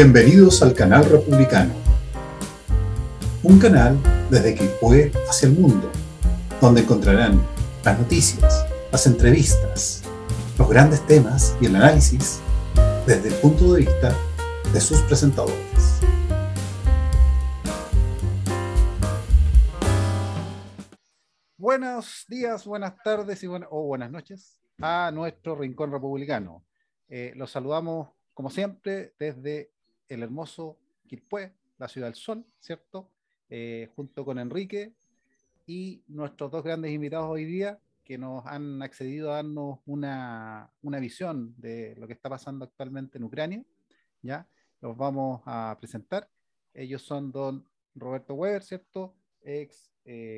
Bienvenidos al canal Republicano, un canal desde Quilpué hacia el mundo, donde encontrarán las noticias, las entrevistas, los grandes temas y el análisis desde el punto de vista de sus presentadores. Buenos días, buenas tardes y buenas noches a nuestro Rincón Republicano. Los saludamos, como siempre, desde el hermoso Quilpué, la ciudad del sol, ¿cierto? Junto con Enrique y nuestros dos grandes invitados hoy día que nos han accedido a darnos una visión de lo que está pasando actualmente en Ucrania. ¿Ya? Los vamos a presentar. Ellos son don Roberto Weber, ¿cierto? Ex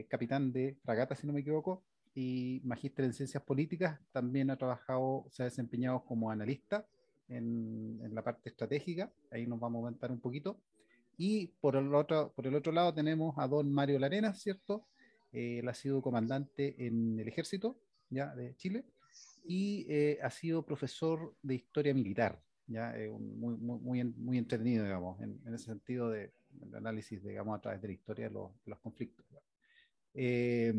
capitán de fragata, si no me equivoco, y magíster en ciencias políticas. También ha trabajado, se ha desempeñado como analista en la parte estratégica. Ahí nos vamos a aumentar un poquito. Y por el otro lado tenemos a don Mario Larenas, ¿cierto? Él ha sido comandante en el ejército, ¿ya? De Chile, y ha sido profesor de historia militar, ¿ya? Muy entretenido, digamos, en ese sentido de análisis, digamos, a través de la historia de los conflictos. Eh,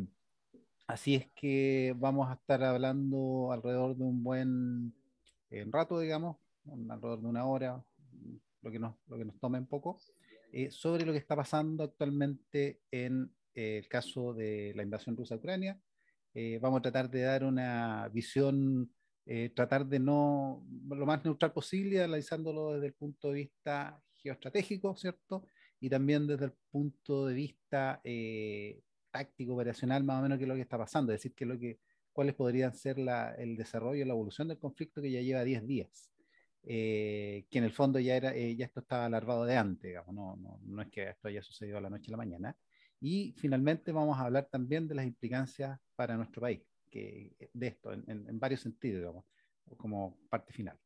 Así es que vamos a estar hablando alrededor de un buen rato, digamos, alrededor de una hora, lo que nos tome un poco, sobre lo que está pasando actualmente en el caso de la invasión rusa a Ucrania. Vamos a tratar de dar una visión, tratar de no, lo más neutral posible, analizándolo desde el punto de vista geoestratégico, ¿cierto? Y también desde el punto de vista táctico, operacional, más o menos qué es lo que está pasando, es decir, cuáles podrían ser el desarrollo, la evolución del conflicto que ya lleva 10 días. Que en el fondo ya esto estaba alargado de antes, digamos, no es que esto haya sucedido a la noche a la mañana. Y finalmente vamos a hablar también de las implicancias para nuestro país, de esto, en varios sentidos, digamos, como parte final.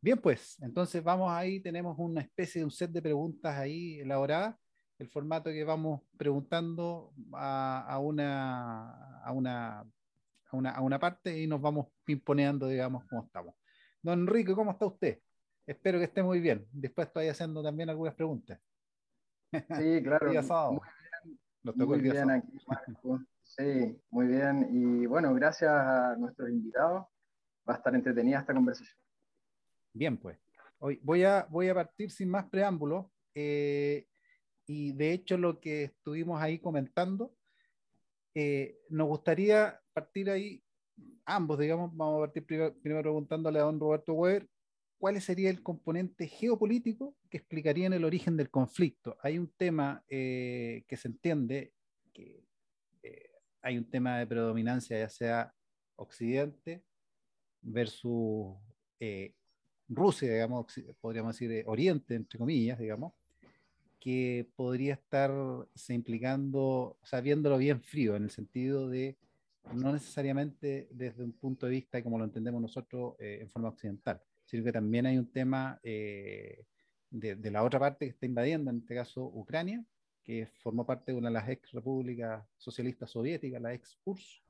Bien, pues, entonces vamos ahí, tenemos una especie de un set de preguntas ahí elaboradas, el formato que vamos preguntando a una parte y nos vamos pimponeando, digamos, cómo estamos. Don Enrique, ¿cómo está usted? Espero que esté muy bien. Después estoy haciendo también algunas preguntas. Sí, claro, Día sábado. Nos tocó muy el día bien sábado. aquí, Marco. Sí, muy bien. Y bueno, gracias a nuestros invitados. Va a estar entretenida esta conversación. Bien, pues. Hoy voy a partir sin más preámbulos. Y de hecho, lo que estuvimos ahí comentando, nos gustaría partir ahí, ambos, digamos, vamos a partir primero preguntándole a don Roberto Weber, ¿cuál sería el componente geopolítico que explicaría el origen del conflicto? Hay un tema que se entiende, que hay un tema de predominancia, ya sea Occidente versus Rusia, digamos, podríamos decir Oriente, entre comillas, digamos, que podría estarse implicando, o sea, viéndolo bien frío, en el sentido de no necesariamente desde un punto de vista como lo entendemos nosotros en forma occidental, sino que también hay un tema de la otra parte que está invadiendo, en este caso Ucrania, que formó parte de una de las ex repúblicas socialistas soviéticas, la ex URSS,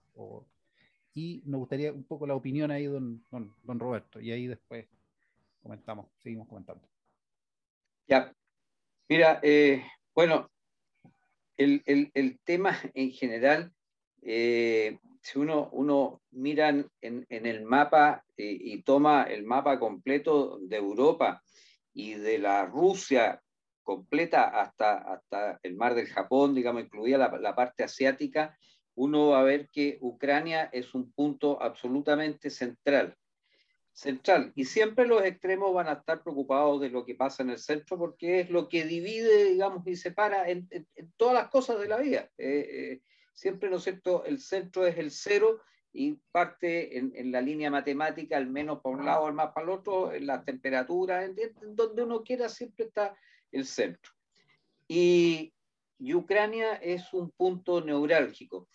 y nos gustaría un poco la opinión ahí, don Roberto, y ahí después seguimos comentando. Ya, mira, bueno, el tema en general, si uno mira en el mapa y toma el mapa completo de Europa y de la Rusia completa hasta el mar del Japón, digamos, incluida la parte asiática, uno va a ver que Ucrania es un punto absolutamente central. Y siempre los extremos van a estar preocupados de lo que pasa en el centro porque es lo que divide, digamos, y separa en todas las cosas de la vida. Siempre, ¿no es cierto?, el centro es el cero y parte en la línea matemática, al menos para un lado, al más para el otro, en las temperaturas, en donde uno quiera, siempre está el centro. Y Ucrania es un punto neurálgico.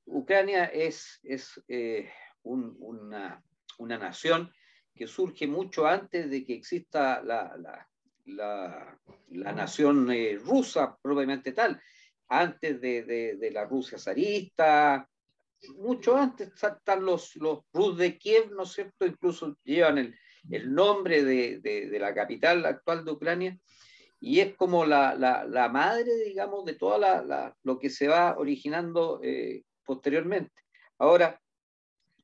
Ucrania es una nación que surge mucho antes de que exista la nación rusa propiamente tal, antes de la Rusia zarista, mucho antes están los Rus de Kiev, ¿no es cierto? Incluso llevan el nombre de la capital actual de Ucrania, y es como la madre, digamos, de toda lo que se va originando posteriormente. Ahora,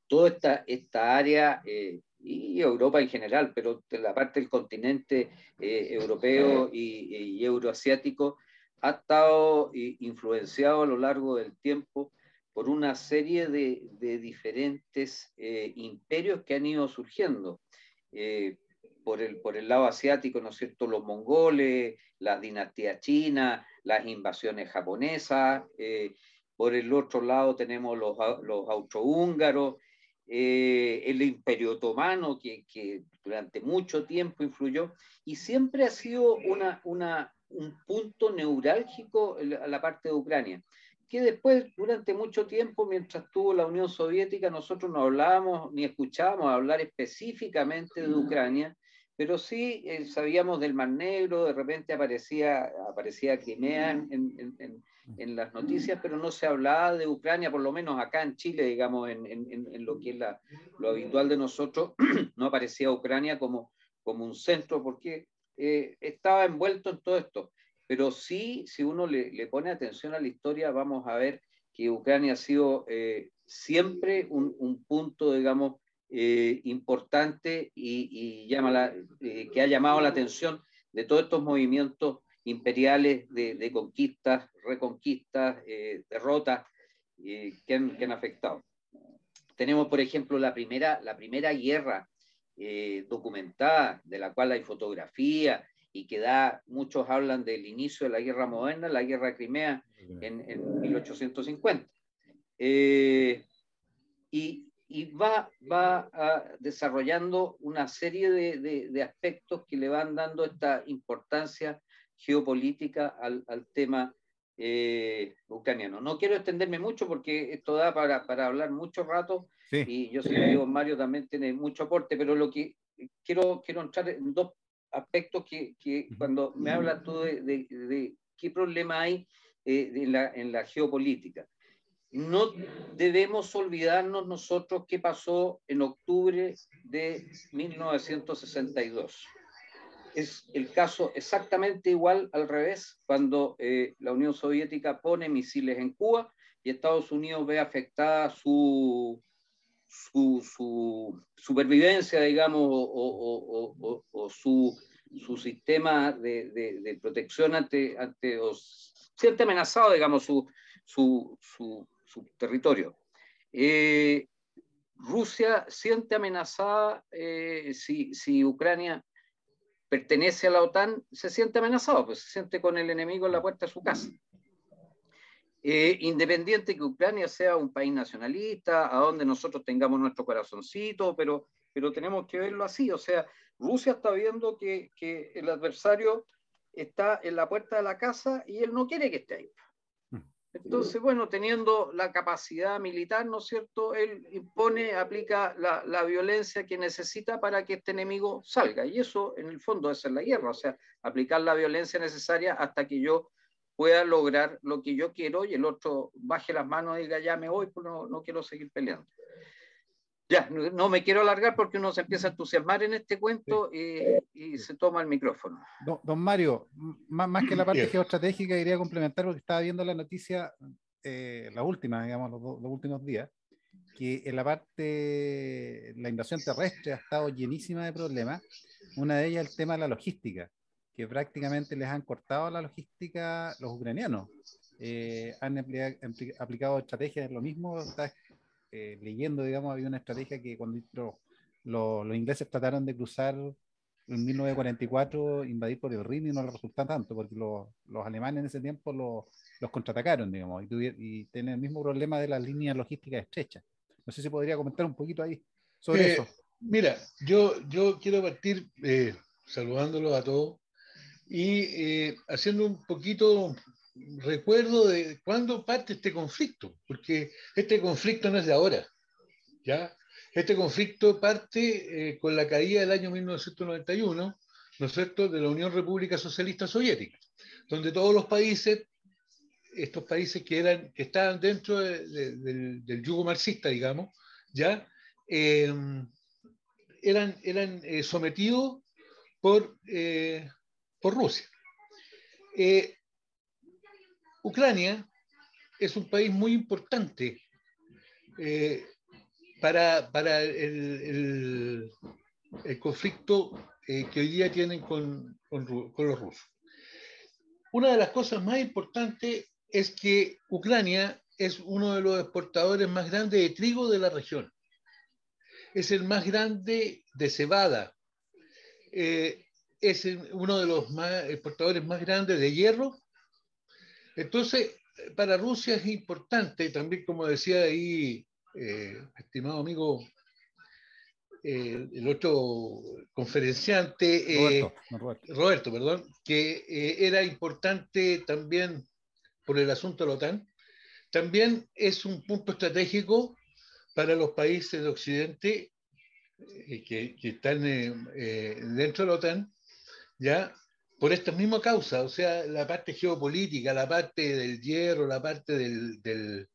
toda esta área, y Europa en general, pero de la parte del continente europeo y euroasiático, ha estado influenciado a lo largo del tiempo por una serie de diferentes imperios que han ido surgiendo. Por el lado asiático, ¿no es cierto?, los mongoles, la dinastía china, las invasiones japonesas. Por el otro lado tenemos los austrohúngaros, el Imperio Otomano, que durante mucho tiempo influyó, y siempre ha sido un punto neurálgico a la parte de Ucrania, que después, durante mucho tiempo, mientras estuvo la Unión Soviética, nosotros no hablábamos ni escuchábamos hablar específicamente de Ucrania, pero sí sabíamos del Mar Negro, de repente aparecía Crimea en las noticias, pero no se hablaba de Ucrania, por lo menos acá en Chile, digamos, en lo que es lo habitual de nosotros, no aparecía Ucrania como un centro, porque estaba envuelto en todo esto. Pero sí, si uno le pone atención a la historia, vamos a ver que Ucrania ha sido siempre un punto, digamos, importante y que ha llamado la atención de todos estos movimientos imperiales de conquistas, reconquistas, derrotas que han afectado. Tenemos, por ejemplo, la primera guerra documentada, de la cual hay fotografía y que muchos hablan del inicio de la guerra moderna, la guerra de Crimea en 1850. Y va desarrollando una serie de aspectos que le van dando esta importancia geopolítica al tema ucraniano. No quiero extenderme mucho porque esto da para hablar mucho rato, Sí. y yo sé que don Mario también tiene mucho aporte, pero lo que quiero entrar en dos aspectos que cuando me hablas tú de qué problema hay en la geopolítica. No debemos olvidarnos nosotros qué pasó en octubre de 1962. Es el caso exactamente igual al revés, cuando la Unión Soviética pone misiles en Cuba y Estados Unidos ve afectada su supervivencia, digamos, o su sistema de protección o siente amenazado, digamos, su territorio. Rusia siente amenazada, si Ucrania pertenece a la OTAN, se siente amenazado, pues se siente con el enemigo en la puerta de su casa. Independiente que Ucrania sea un país nacionalista, a donde nosotros tengamos nuestro corazoncito, pero tenemos que verlo así. O sea, Rusia está viendo que el adversario está en la puerta de la casa y él no quiere que esté ahí. Entonces, bueno, teniendo la capacidad militar, ¿no es cierto?, él aplica la violencia que necesita para que este enemigo salga. Y eso, en el fondo, es la guerra. O sea, aplicar la violencia necesaria hasta que yo pueda lograr lo que yo quiero y el otro baje las manos y diga, ya me voy, pues no quiero seguir peleando. Ya, no me quiero alargar porque uno se empieza a entusiasmar en este cuento y se toma el micrófono. Don Mario, más que la parte geoestratégica, quería complementar porque estaba viendo la noticia, la última, digamos, los últimos días, que en la parte, la invasión terrestre ha estado llenísima de problemas. Una de ellas el tema de la logística, que prácticamente les han cortado la logística los ucranianos. Han aplicado estrategias de lo mismo. Leyendo, digamos, había una estrategia que cuando los ingleses trataron de cruzar en 1944, invadir por el Rin, y no les resultó tanto, porque los alemanes en ese tiempo los contraatacaron, digamos, y tienen el mismo problema de las líneas logísticas estrechas. No sé si podría comentar un poquito ahí sobre eso. Mira, yo quiero partir saludándolos a todos y haciendo un poquito recuerdo de cuándo parte este conflicto, porque este conflicto no es de ahora, ¿ya? Este conflicto parte con la caída del año 1991, ¿no es cierto?, de la Unión República Socialista Soviética, donde todos los países, estos países que estaban dentro del yugo marxista, digamos, ¿ya? eran sometidos por Rusia. Ucrania es un país muy importante para el conflicto que hoy día tienen con los rusos. Una de las cosas más importantes es que Ucrania es uno de los exportadores más grandes de trigo de la región. Es el más grande de cebada. Es uno de los exportadores más grandes de hierro. Entonces, para Rusia es importante, también como decía ahí, estimado amigo, el otro conferenciante, Roberto, perdón, que era importante también por el asunto de la OTAN. También es un punto estratégico para los países de Occidente que están dentro de la OTAN, ¿ya? Por esta misma causa, o sea, la parte geopolítica, la parte del hierro, la parte del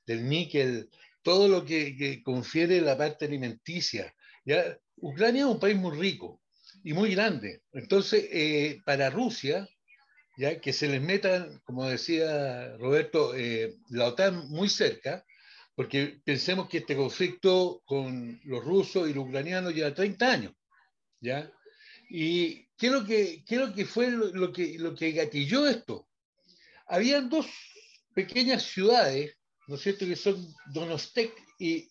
níquel, todo lo que confiere la parte alimenticia, ¿ya? Ucrania es un país muy rico y muy grande. Entonces, para Rusia, ¿ya? Que se les metan, como decía Roberto, la OTAN muy cerca, porque pensemos que este conflicto con los rusos y los ucranianos lleva 30 años, ¿ya? ¿Y qué es lo que fue lo que gatilló esto? Habían dos pequeñas ciudades, ¿no es cierto?, que son Donostek y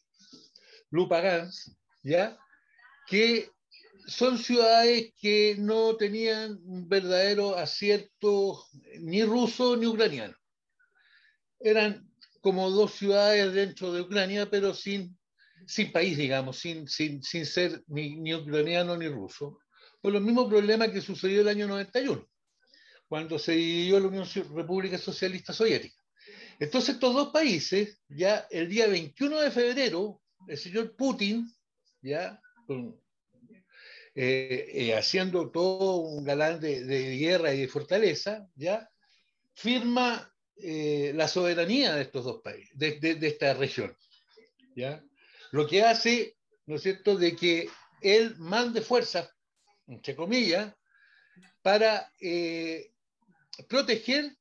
Lupagansk, ¿ya? Que son ciudades que no tenían un verdadero acierto ni ruso ni ucraniano. Eran como dos ciudades dentro de Ucrania, pero sin país, digamos, sin ser ni ucraniano ni ruso. Por los mismos problemas que sucedió el año 91, cuando se dividió la Unión República Socialista Soviética. Entonces estos dos países, ya el día 21 de febrero, el señor Putin, ya haciendo todo un galán de guerra y de fortaleza, ya firma la soberanía de estos dos países, de esta región, ¿ya? Lo que hace, ¿no es cierto?, de que él mande fuerzas, entre comillas, para proteger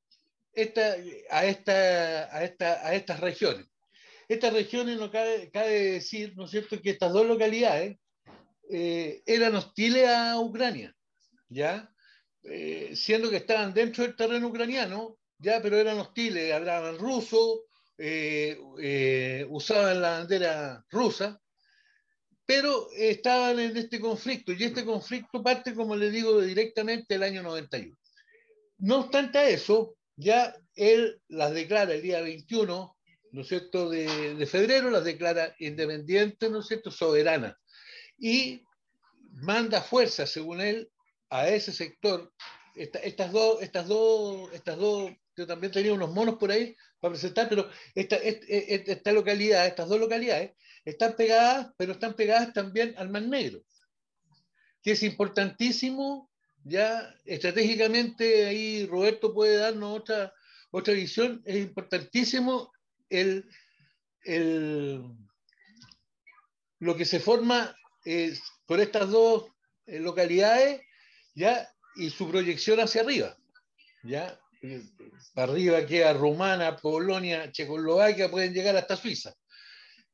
a estas regiones. Estas regiones, no cabe decir, ¿no es cierto?, que estas dos localidades eran hostiles a Ucrania, ¿ya? Siendo que estaban dentro del terreno ucraniano, ya, pero eran hostiles, hablaban ruso, usaban la bandera rusa, pero estaban en este conflicto, y este conflicto parte, como les digo, directamente el año 91. No obstante eso, ya él las declara el día 21, ¿no es cierto?, de febrero, las declara independientes, ¿no es cierto?, soberanas, y manda fuerzas, según él, a ese sector. Estas dos, yo también tenía unos monos por ahí para presentar, pero esta localidad, estas dos localidades, están pegadas, pero están pegadas también al Mar Negro, que es importantísimo, ya estratégicamente, ahí Roberto puede darnos otra visión, es importantísimo lo que se forma con estas dos localidades, ya, y su proyección hacia arriba, ya. Para arriba queda Rumania, Polonia, Checoslovaquia, pueden llegar hasta Suiza.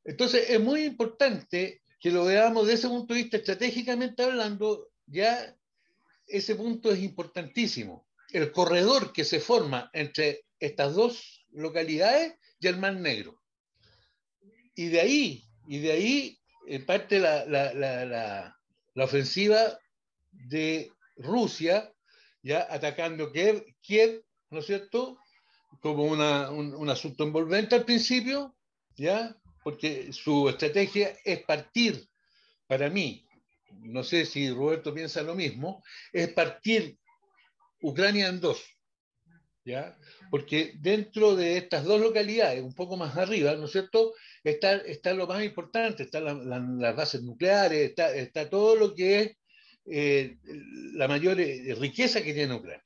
Entonces es muy importante que lo veamos desde ese punto de vista, estratégicamente hablando, ya ese punto es importantísimo. El corredor que se forma entre estas dos localidades y el Mar Negro. Y de ahí parte la ofensiva de Rusia, ya atacando Kiev, ¿no es cierto?, como un asunto envolvente al principio, ya, porque su estrategia es partir, para mí, no sé si Roberto piensa lo mismo, es partir Ucrania en dos, ¿ya? Porque dentro de estas dos localidades, un poco más arriba, ¿no es cierto?, está lo más importante, están las bases nucleares, está todo lo que es la mayor riqueza que tiene Ucrania.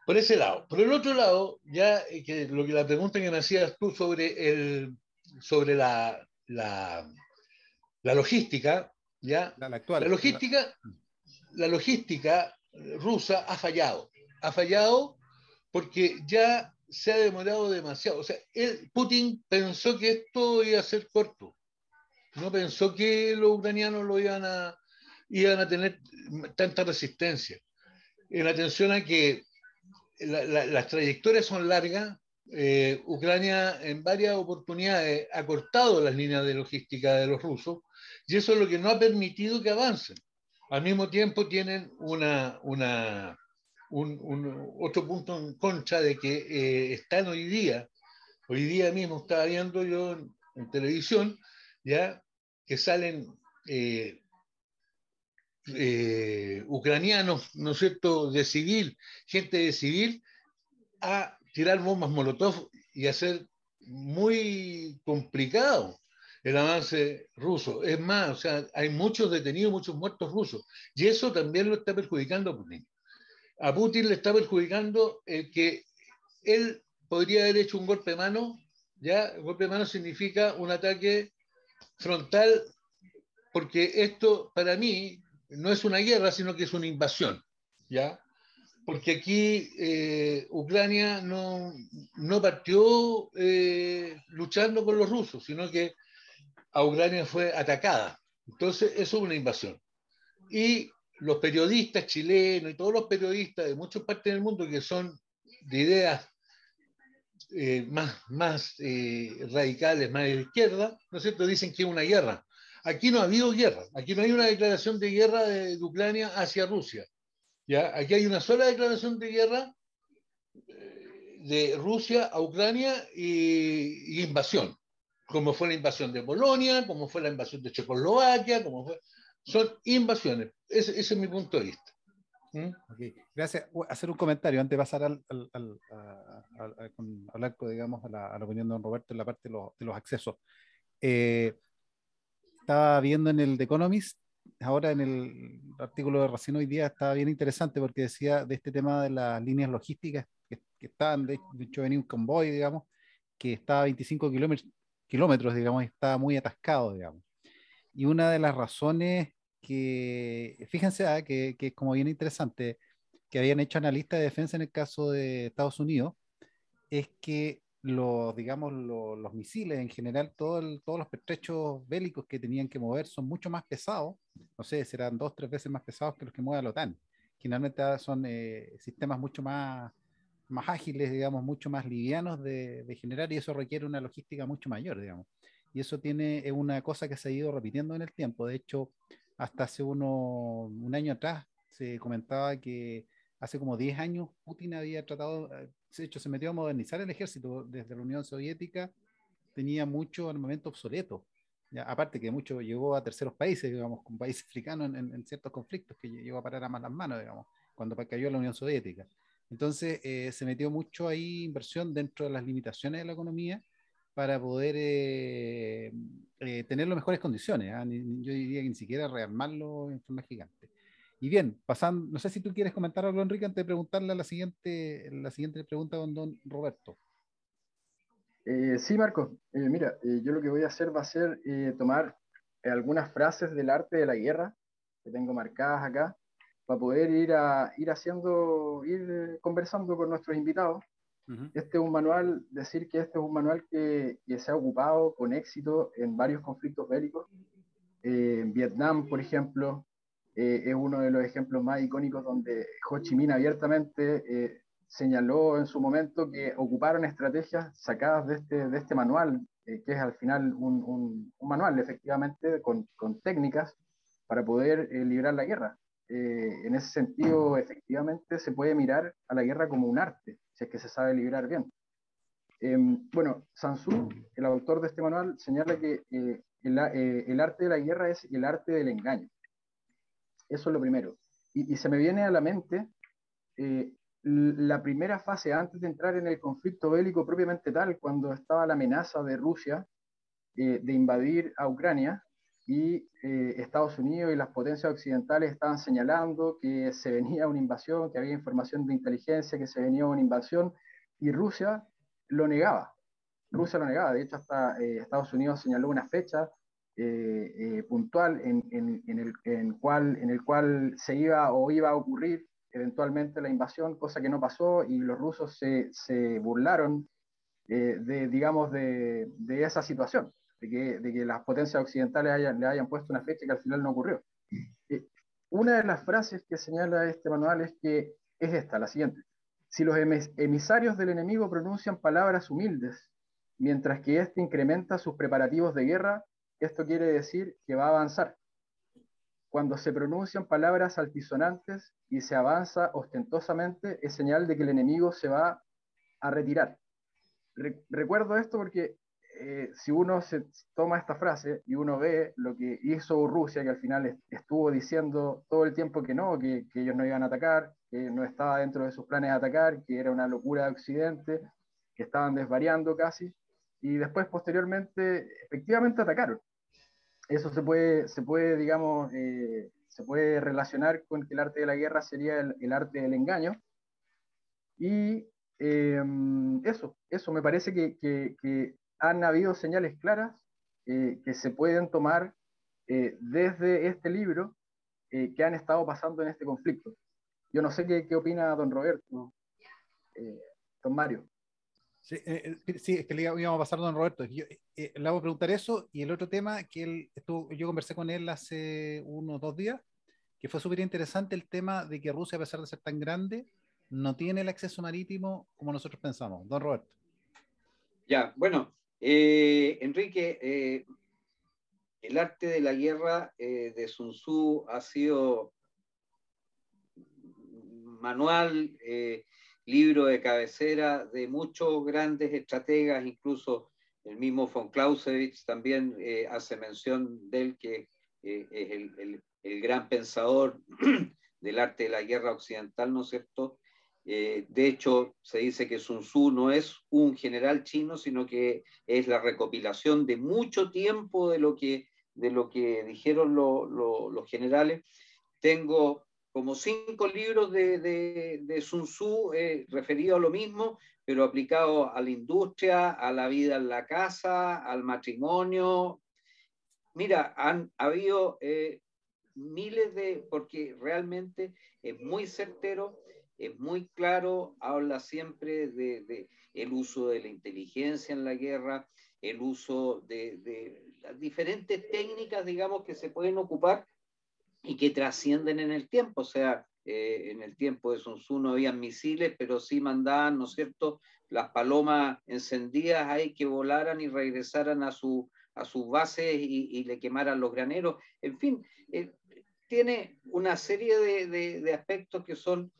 Por ese lado. Por el otro lado, ya la pregunta que me hacías tú sobre la logística, ¿ya? La actual. La logística rusa ha fallado porque ya se ha demorado demasiado. O sea, Putin pensó que esto iba a ser corto, no pensó que los ucranianos iban a tener tanta resistencia. En atención a que las trayectorias son largas, Ucrania en varias oportunidades ha cortado las líneas de logística de los rusos y eso es lo que no ha permitido que avancen. Al mismo tiempo tienen otro punto en contra de que están hoy día mismo estaba viendo yo en televisión, ya que salen ucranianos, ¿no es cierto?, de civil, gente de civil, a tirar bombas molotov y hacer muy complicado el avance ruso. Es más, o sea, hay muchos detenidos, muchos muertos rusos, y eso también lo está perjudicando a Putin. A Putin le está perjudicando el que él podría haber hecho un golpe de mano, ¿ya? El golpe de mano significa un ataque frontal, porque esto para mí no es una guerra, sino que es una invasión, ¿ya? Porque aquí Ucrania no partió luchando con los rusos, sino que a Ucrania fue atacada. Entonces, eso es una invasión. Y los periodistas chilenos y todos los periodistas de muchas partes del mundo que son de ideas más radicales, más de izquierda, ¿no es cierto?, dicen que es una guerra. Aquí no ha habido guerra, aquí no hay una declaración de guerra de Ucrania hacia Rusia. ¿Ya? Aquí hay una sola declaración de guerra de Rusia a Ucrania y invasión, como fue la invasión de Polonia, como fue la invasión de Checoslovaquia, son invasiones. Ese es mi punto de vista. Okay. Gracias. Hacer un comentario antes de pasar a hablar, digamos, a la opinión de don Roberto en la parte de los accesos. Estaba viendo en el The Economist, ahora en el artículo de recién hoy día, estaba bien interesante porque decía de este tema de las líneas logísticas que estaban, de hecho venía un convoy, digamos, que estaba a 25 kilómetros, digamos, y estaba muy atascado, digamos. Y una de las razones fíjense, que es como bien interesante, que habían hecho analistas de defensa en el caso de Estados Unidos, es que digamos, los misiles en general, todos los pertrechos bélicos que tenían que mover son mucho más pesados, no sé, serán 2 o 3 veces más pesados que los que mueve la OTAN. Generalmente son sistemas mucho más ágiles, digamos, mucho más livianos de generar y eso requiere una logística mucho mayor, digamos. Y eso es una cosa que se ha ido repitiendo en el tiempo. De hecho, hasta hace un año atrás se comentaba que hace como 10 años Putin había tratado, de hecho se metió a modernizar el ejército desde la Unión Soviética, tenía mucho armamento obsoleto. Ya, aparte que mucho llegó a terceros países, digamos, con países africanos en ciertos conflictos que llegó a parar a malas manos, digamos, cuando cayó la Unión Soviética. Entonces se metió mucho ahí inversión dentro de las limitaciones de la economía para poder tener las mejores condiciones. Yo diría que ni siquiera rearmarlo en forma gigante. Y bien, pasando, no sé si tú quieres comentar algo, Enrique, antes de preguntarle a la siguiente pregunta con don Roberto. Sí, Marco. Mira, yo lo que voy a hacer va a ser tomar algunas frases del arte de la guerra que tengo marcadas acá para poder ir conversando con nuestros invitados. Este es un manual, decir que este es un manual que se ha ocupado con éxito en varios conflictos bélicos. En Vietnam, por ejemplo, es uno de los ejemplos más icónicos donde Ho Chi Minh abiertamente señaló en su momento que ocuparon estrategias sacadas de este manual, que es al final un manual, efectivamente, con técnicas para poder librar la guerra. En ese sentido, efectivamente, se puede mirar a la guerra como un arte, si es que se sabe librar bien. Bueno, Sun Tzu, el autor de este manual, señala que el arte de la guerra es el arte del engaño. Eso es lo primero. Y se me viene a la mente la primera fase antes de entrar en el conflicto bélico propiamente tal, cuando estaba la amenaza de Rusia de invadir a Ucrania y Estados Unidos y las potencias occidentales estaban señalando que se venía una invasión, que había información de inteligencia, que se venía una invasión, y Rusia lo negaba. De hecho, hasta Estados Unidos señaló una fecha puntual en el cual se iba a ocurrir eventualmente la invasión, cosa que no pasó, y los rusos se burlaron digamos, de esa situación, de que las potencias occidentales le hayan puesto una fecha que al final no ocurrió. Una de las frases que señala este manual es esta, la siguiente: si los emisarios del enemigo pronuncian palabras humildes, mientras que éste incrementa sus preparativos de guerra, esto quiere decir que va a avanzar. Cuando se pronuncian palabras altisonantes y se avanza ostentosamente, es señal de que el enemigo se va a retirar. Recuerdo esto porque si uno se toma esta frase y uno ve lo que hizo Rusia, que al final estuvo diciendo todo el tiempo que no, que ellos no iban a atacar, que no estaba dentro de sus planes de atacar, que era una locura de Occidente, que estaban desvariando casi, y después posteriormente efectivamente atacaron. Eso se puede digamos, se puede relacionar con que el arte de la guerra sería el arte del engaño, y eso me parece que han habido señales claras que se pueden tomar desde este libro que han estado pasando en este conflicto. Yo no sé qué opina don Roberto, don Mario. Sí, sí, es que le íbamos a pasar a don Roberto. Yo, le voy a preguntar eso, y el otro tema que yo conversé con él hace unos 2 días, que fue súper interesante el tema de que Rusia, a pesar de ser tan grande, no tiene el acceso marítimo como nosotros pensamos. Don Roberto. Ya, bueno, Enrique, el arte de la guerra de Sun Tzu ha sido manual, libro de cabecera de muchos grandes estrategas, incluso el mismo von Clausewitz también hace mención de él, que es el gran pensador del arte de la guerra occidental, ¿no es cierto? De hecho, se dice que Sun Tzu no es un general chino, sino que es la recopilación de mucho tiempo de lo que dijeron los generales. Tengo como 5 libros de Sun Tzu referidos a lo mismo, pero aplicados a la industria, a la vida en la casa, al matrimonio. Mira, han habido miles porque realmente es muy certero, es muy claro, habla siempre de el uso de la inteligencia en la guerra, el uso de las diferentes técnicas, digamos, que se pueden ocupar y que trascienden en el tiempo. O sea, en el tiempo de Sun Tzu no habían misiles, pero sí mandaban, ¿no es cierto?, las palomas encendidas ahí que volaran y regresaran a sus bases y le quemaran los graneros. En fin, tiene una serie de aspectos que son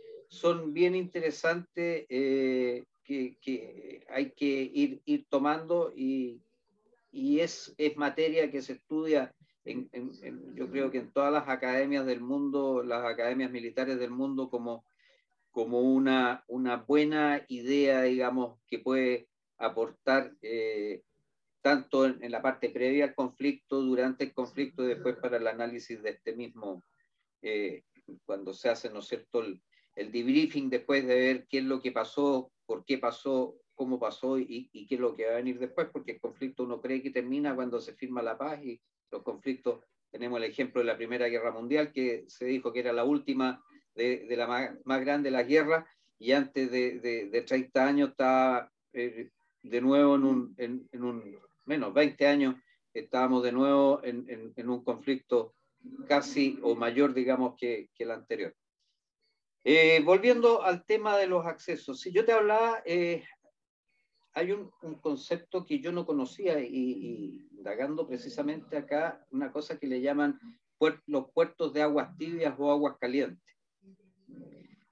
bien interesantes, que hay que ir tomando, y es materia que se estudia yo creo que en todas las academias del mundo, las academias militares del mundo, como una buena idea, digamos, que puede aportar tanto en la parte previa al conflicto, durante el conflicto, y después para el análisis de este mismo, cuando se hace, ¿no es cierto?, el debriefing después de ver qué es lo que pasó, por qué pasó, cómo pasó y qué es lo que va a venir después, porque el conflicto uno cree que termina cuando se firma la paz, y los conflictos, tenemos el ejemplo de la Primera Guerra Mundial, que se dijo que era la última de la más grande de las guerras, y antes de 30 años estaba de nuevo menos 20 años, estábamos de nuevo en un conflicto casi o mayor, digamos, que el anterior. Volviendo al tema de los accesos, si yo te hablaba, hay un concepto que yo no conocía, y indagando precisamente acá, una cosa que le llaman los puertos de aguas tibias o aguas calientes.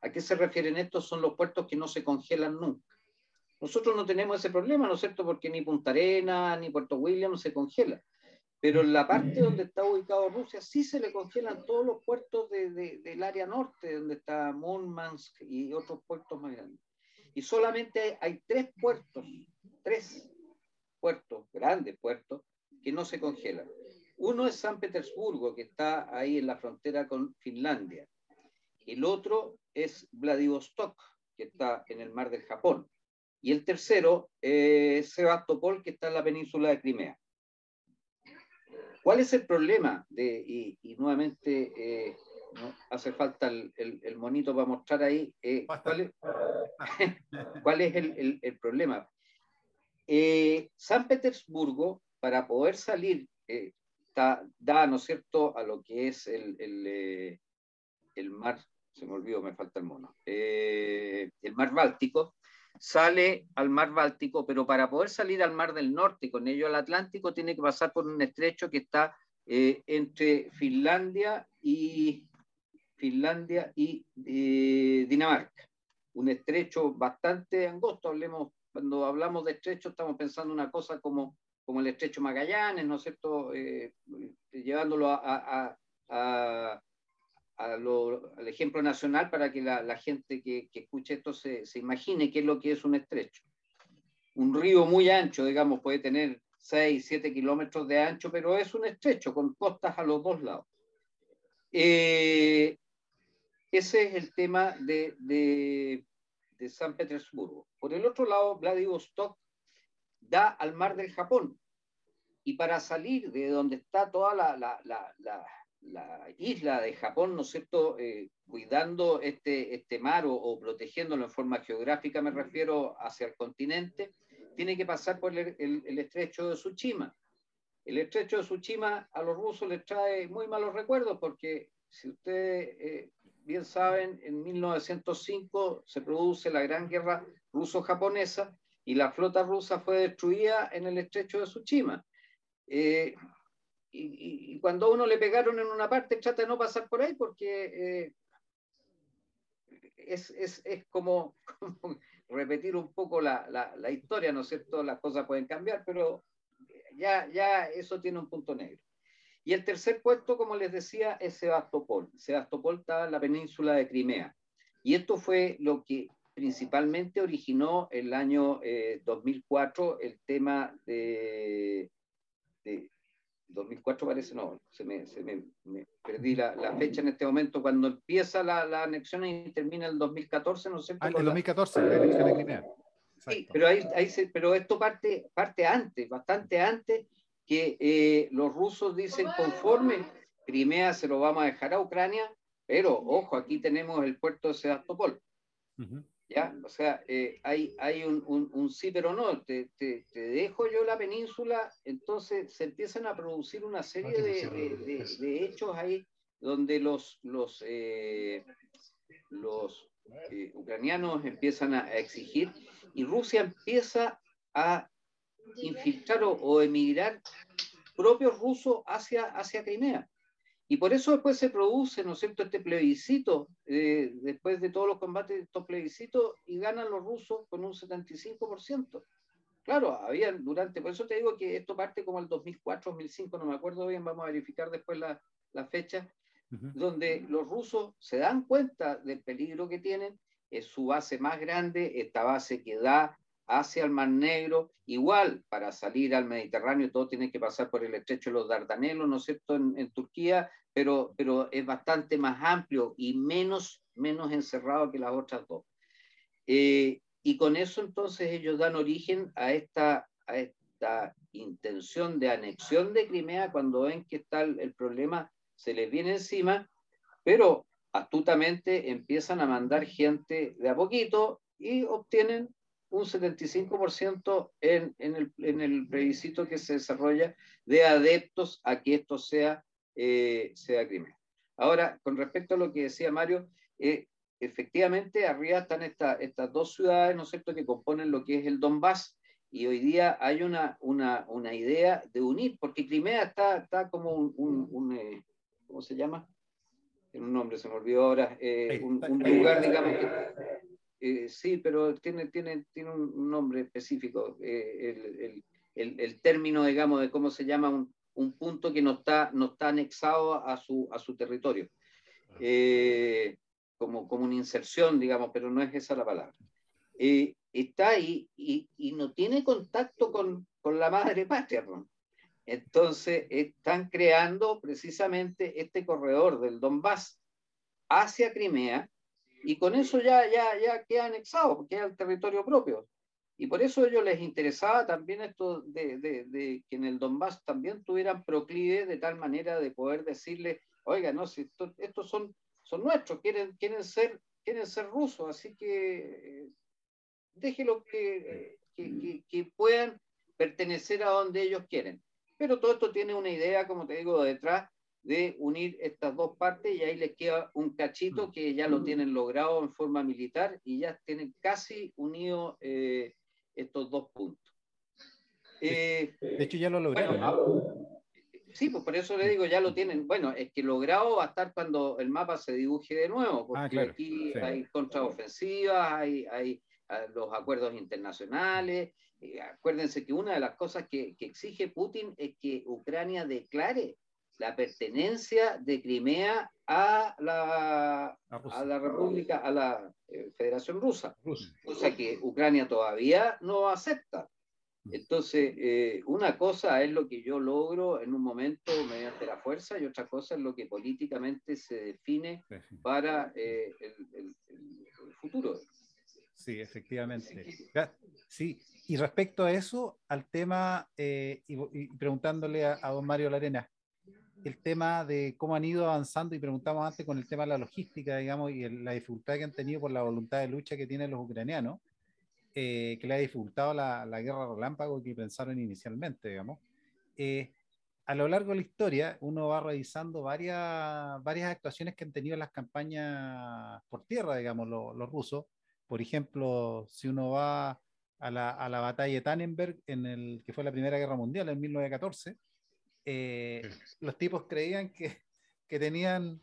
¿A qué se refieren estos? Son los puertos que no se congelan nunca. Nosotros no tenemos ese problema, ¿no es cierto?, porque ni Punta Arenas ni Puerto William se congela. Pero en la parte donde está ubicado Rusia sí se le congelan todos los puertos del área norte, donde está Murmansk y otros puertos más grandes. Y solamente hay 3 puertos, grandes puertos, que no se congelan. Uno es San Petersburgo, que está ahí en la frontera con Finlandia. El otro es Vladivostok, que está en el mar del Japón. Y el tercero es Sebastopol, que está en la península de Crimea. ¿Cuál es el problema? Y nuevamente no hace falta el monito para mostrar ahí. ¿Cuál es el problema? San Petersburgo, para poder salir, da, ¿no es cierto?, a lo que es el mar, se me olvidó, me falta el mono, el mar Báltico, sale al mar Báltico, pero para poder salir al mar del norte, con ello al Atlántico, tiene que pasar por un estrecho que está entre Finlandia y Dinamarca. Un estrecho bastante angosto. Cuando hablamos de estrecho, estamos pensando una cosa como el estrecho Magallanes, ¿no es cierto? Llevándolo al ejemplo nacional para que la gente que escuche esto se imagine qué es lo que es un estrecho. Un río muy ancho, digamos, puede tener 6, 7 kilómetros de ancho, pero es un estrecho con costas a los dos lados. Ese es el tema de San Petersburgo. Por el otro lado, Vladivostok da al mar del Japón. Y para salir de donde está toda la isla de Japón, ¿no es cierto?, cuidando este mar o protegiéndolo en forma geográfica, me refiero hacia el continente, tiene que pasar por el estrecho de Tsushima. El estrecho de Tsushima a los rusos les trae muy malos recuerdos porque, si ustedes bien saben, en 1905 se produce la Gran Guerra ruso-japonesa y la flota rusa fue destruida en el estrecho de Tsushima. Y cuando a uno le pegaron en una parte, trata de no pasar por ahí porque es como repetir un poco la historia, ¿no es cierto? Las cosas pueden cambiar, pero ya eso tiene un punto negro. Y el tercer puesto, como les decía, es Sebastopol. Sebastopol está en la península de Crimea. Y esto fue lo que principalmente originó el año 2004 el tema de 2004 parece, no, me perdí la fecha en este momento, cuando empieza la anexión y termina el 2014, ¿no es cierto? El 2014, la elección de Crimea. Sí, pero esto parte antes, bastante antes, que los rusos dicen conforme Crimea se lo vamos a dejar a Ucrania, pero ojo, aquí tenemos el puerto de Sebastopol. ¿Ya? O sea, hay un sí pero no, te dejo yo la península, entonces se empiezan a producir una serie de hechos ahí donde los ucranianos empiezan a exigir y Rusia empieza a infiltrar o emigrar propios rusos hacia Crimea. Y por eso después se produce, ¿no es cierto?, este plebiscito, después de todos los combates de estos plebiscitos, y ganan los rusos con un 75%. Claro, habían por eso te digo que esto parte como el 2004, 2005, no me acuerdo bien, vamos a verificar después la fecha, donde los rusos se dan cuenta del peligro que tienen, es su base más grande, esta base que da hacia el Mar Negro, igual para salir al Mediterráneo todo tiene que pasar por el estrecho de los Dardanelos, ¿no es cierto?, en Turquía, pero es bastante más amplio y menos encerrado que las otras dos. Y con eso entonces ellos dan origen a esta intención de anexión de Crimea cuando ven que está el problema, se les viene encima, pero astutamente empiezan a mandar gente de a poquito y obtienen un 75% en el plebiscito que se desarrolla de adeptos a que esto sea Crimea. Ahora, con respecto a lo que decía Mario, efectivamente arriba están estas dos ciudades, ¿no es cierto?, que componen lo que es el Donbass, y hoy día hay una idea de unir, porque Crimea está como ¿cómo se llama? Tiene un nombre, se me olvidó ahora, un lugar, digamos, que sí, pero tiene un nombre específico, el término, digamos, de cómo se llama un punto que no está anexado a su territorio, como una inserción, digamos, pero no es esa la palabra. Está ahí y no tiene contacto con la madre patria, ¿no? Entonces están creando precisamente este corredor del Donbass hacia Crimea, y con eso ya queda anexado, porque es el territorio propio. Y por eso a ellos les interesaba también esto de que en el Donbass también tuvieran proclive de tal manera de poder decirle, oiga, no, si estos son nuestros, quieren ser rusos, así que déjelo que puedan pertenecer a donde ellos quieren. Pero todo esto tiene una idea, como te digo, detrás de unir estas dos partes, y ahí les queda un cachito que ya lo tienen logrado en forma militar y ya tienen casi unidos estos dos puntos. De hecho, ya lo lograron. Bueno, sí, pues por eso le digo, ya lo tienen. Bueno, es que logrado va a estar cuando el mapa se dibuje de nuevo, porque claro, aquí sí. hay contraofensivas, hay los acuerdos internacionales. Acuérdense que una de las cosas que exige Putin es que Ucrania declare la pertenencia de Crimea a la República, a la Federación Rusa, cosa que Ucrania todavía no acepta. Entonces, una cosa es lo que yo logro en un momento mediante la fuerza, y otra cosa es lo que políticamente se define para el futuro. Sí, efectivamente. Sí, y respecto a eso, al tema, y preguntándole a don Mario Larena, el tema de cómo han ido avanzando, y preguntamos antes con el tema de la logística, digamos, y la dificultad que han tenido por la voluntad de lucha que tienen los ucranianos, que le ha dificultado la guerra relámpago que pensaron inicialmente, digamos. A lo largo de la historia, uno va revisando varias actuaciones que han tenido en las campañas por tierra, digamos, los rusos. Por ejemplo, si uno va a la batalla de Tannenberg, que fue la Primera Guerra Mundial en 1914, los tipos creían que tenían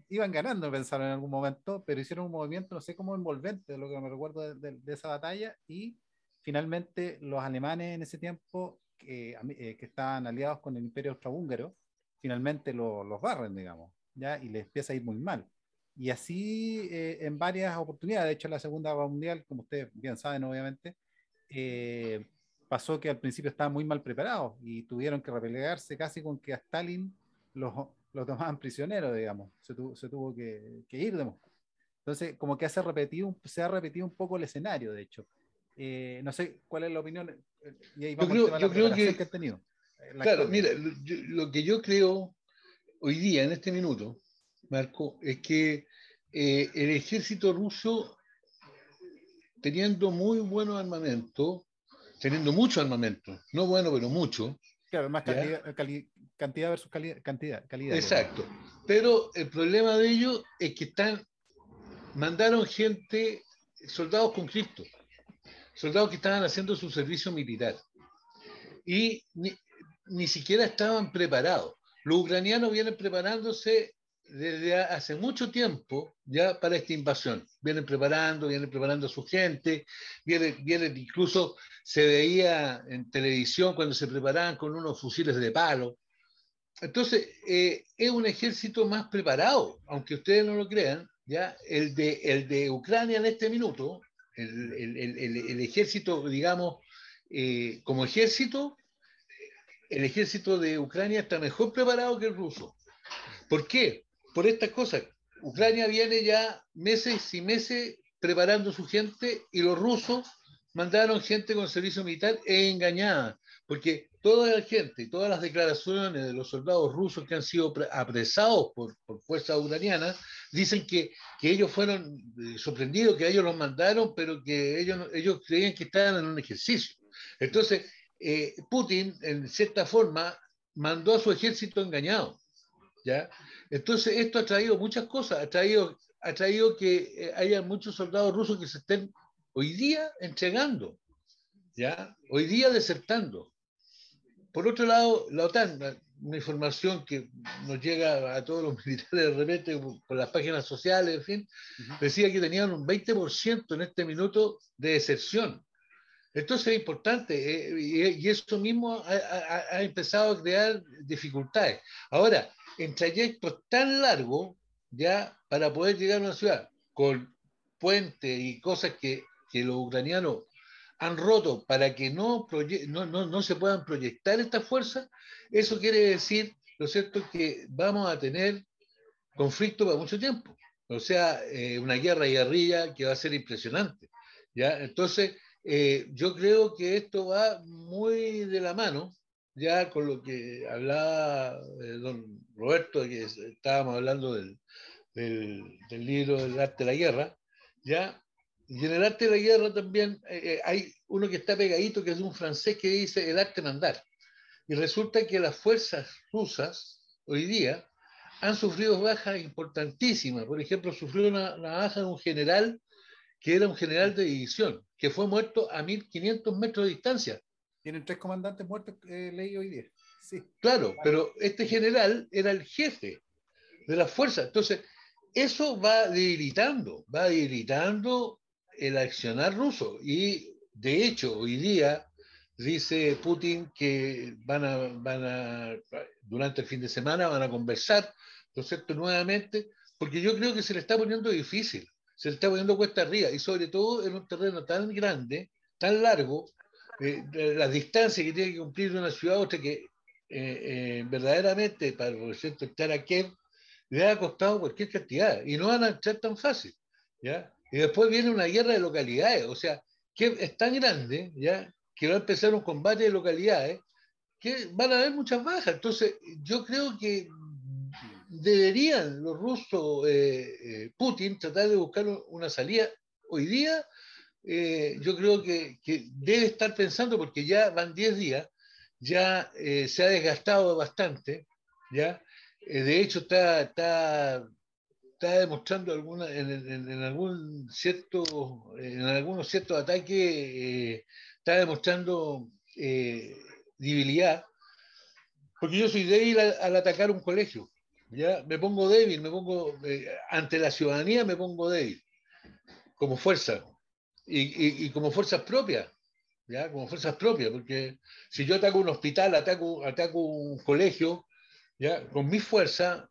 iban ganando, pensaron en algún momento, pero hicieron un movimiento, no sé cómo envolvente, de lo que me recuerdo de esa batalla, y finalmente los alemanes en ese tiempo, que estaban aliados con el Imperio Austrohúngaro, finalmente los barren, digamos, ¿ya? Y les empieza a ir muy mal. Y así en varias oportunidades. De hecho, en la Segunda Guerra Mundial, como ustedes bien saben, obviamente, pasó que al principio estaban muy mal preparados y tuvieron que replegarse casi con que a Stalin lo tomaban prisionero, digamos. Se tuvo que ir de Moscú. Entonces, como que se ha repetido un poco el escenario, de hecho. No sé cuál es la opinión, y ahí vamos al tema de la preparación que han tenido. Claro, mira, lo que yo creo hoy día, en este minuto, Marco, es que el ejército ruso, teniendo muy buenos armamentos, teniendo mucho armamento, no bueno, pero mucho. Claro, más cantidad versus calidad. Exacto. Pero el problema de ellos es que mandaron gente, soldados con Cristo, soldados que estaban haciendo su servicio militar. Y ni siquiera estaban preparados. Los ucranianos vienen preparándose desde hace mucho tiempo ya para esta invasión. Vienen preparando a su gente, vienen incluso se veía en televisión cuando se preparaban con unos fusiles de palo. Entonces, es un ejército más preparado, aunque ustedes no lo crean, ya el de Ucrania en este minuto, el ejército, digamos, como ejército, el ejército de Ucrania está mejor preparado que el ruso. ¿Por qué? Por estas cosas. Ucrania viene ya meses y meses preparando su gente, y los rusos mandaron gente con servicio militar engañada, porque toda la gente y todas las declaraciones de los soldados rusos que han sido apresados por fuerzas ucranianas dicen que ellos fueron sorprendidos, que ellos los mandaron, pero que ellos creían que estaban en un ejercicio. Entonces, Putin, en cierta forma, mandó a su ejército engañado, ¿ya? Entonces, esto ha traído muchas cosas, ha traído que haya muchos soldados rusos que se estén hoy día entregando, ¿ya? Hoy día desertando. Por otro lado, la OTAN, una información que nos llega a todos los militares de repente por las páginas sociales, en fin, decía que tenían un 20% en este minuto de deserción. Entonces es importante, y eso mismo ha empezado a crear dificultades. Ahora, en trayectos tan largos, ya para poder llegar a una ciudad con puentes y cosas que los ucranianos han roto para que no se puedan proyectar estas fuerzas, eso quiere decir, ¿no es cierto?, que vamos a tener conflicto para mucho tiempo. O sea, una guerra y guerrilla que va a ser impresionante. ¿ya? Entonces, yo creo que esto va muy de la mano, ya con lo que hablaba don Roberto, que estábamos hablando del libro del arte de la guerra, ¿ya? Y en el arte de la guerra también hay uno que está pegadito, que es un francés que dice el arte de mandar. Y resulta que las fuerzas rusas hoy día han sufrido bajas importantísimas. Por ejemplo, sufrió una baja de un general que era un general de división, que fue muerto a 1500 metros de distancia. Tienen 3 comandantes muertos, leí hoy día. Sí. Claro, pero este general era el jefe de las fuerzas. Entonces, eso va debilitando el accionar ruso. Y de hecho, hoy día dice Putin que durante el fin de semana van a conversar, ¿no es cierto?, nuevamente, porque yo creo que se le está poniendo difícil, se le está poniendo cuesta arriba, y sobre todo en un terreno tan grande, tan largo, las distancias que tiene que cumplir de una ciudad a otra, que verdaderamente, para por ejemplo, estar a Kiev, le ha costado cualquier cantidad y no van a entrar tan fácil, ¿ya? Y después viene una guerra de localidades, o sea, que es tan grande, ¿ya? Que va a empezar un combate de localidades que van a haber muchas bajas. Entonces, yo creo que deberían los rusos, Putin, tratar de buscar una salida hoy día. Yo creo que debe estar pensando, porque ya van 10 días, ya se ha desgastado bastante, ¿ya? De hecho, está demostrando en algunos ciertos ataques, está demostrando debilidad, porque yo soy débil al atacar un colegio, ¿ya? Me pongo débil, ante la ciudadanía me pongo débil, como fuerza, y como fuerzas propias, ¿ya? Como fuerzas propias, porque si yo ataco un hospital, ataco un colegio, ¿ya? Con mi fuerza,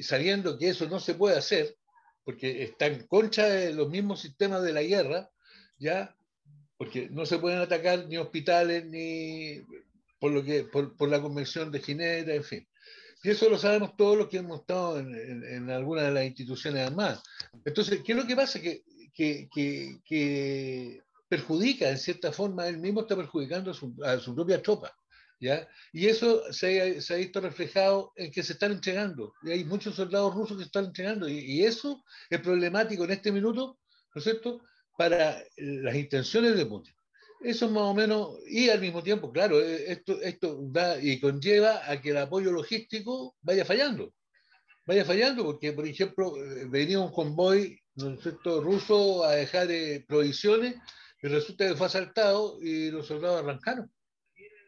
sabiendo que eso no se puede hacer, porque está en contra de los mismos sistemas de la guerra, ¿ya? Porque no se pueden atacar ni hospitales, ni por la Convención de Ginebra, en fin. Y eso lo sabemos todos los que hemos estado en algunas de las instituciones armadas. Entonces, ¿qué es lo que pasa? Que perjudica, en cierta forma, él mismo está perjudicando a su propia tropa, ¿ya? Y eso se ha visto reflejado en que se están entregando. Y hay muchos soldados rusos que se están entregando. Y eso es problemático en este minuto, ¿no es cierto?, para las intenciones de Putin. Eso es más o menos, y al mismo tiempo, claro, esto da y conlleva a que el apoyo logístico vaya fallando, porque, por ejemplo, venía un convoy, ¿no es cierto?, ruso a dejar provisiones, y resulta que fue asaltado y los soldados arrancaron,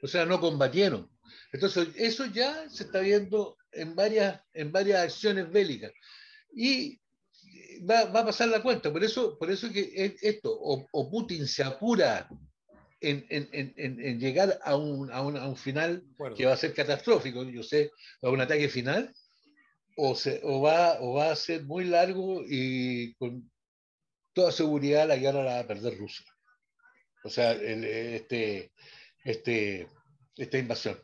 o sea, no combatieron. Entonces, eso ya se está viendo en varias acciones bélicas. Y va a pasar la cuenta, por eso que esto, o Putin se apura en llegar a un final que va a ser catastrófico, yo sé, a un ataque final, o va a ser muy largo y con toda seguridad la guerra la va a perder Rusia. O sea, esta invasión.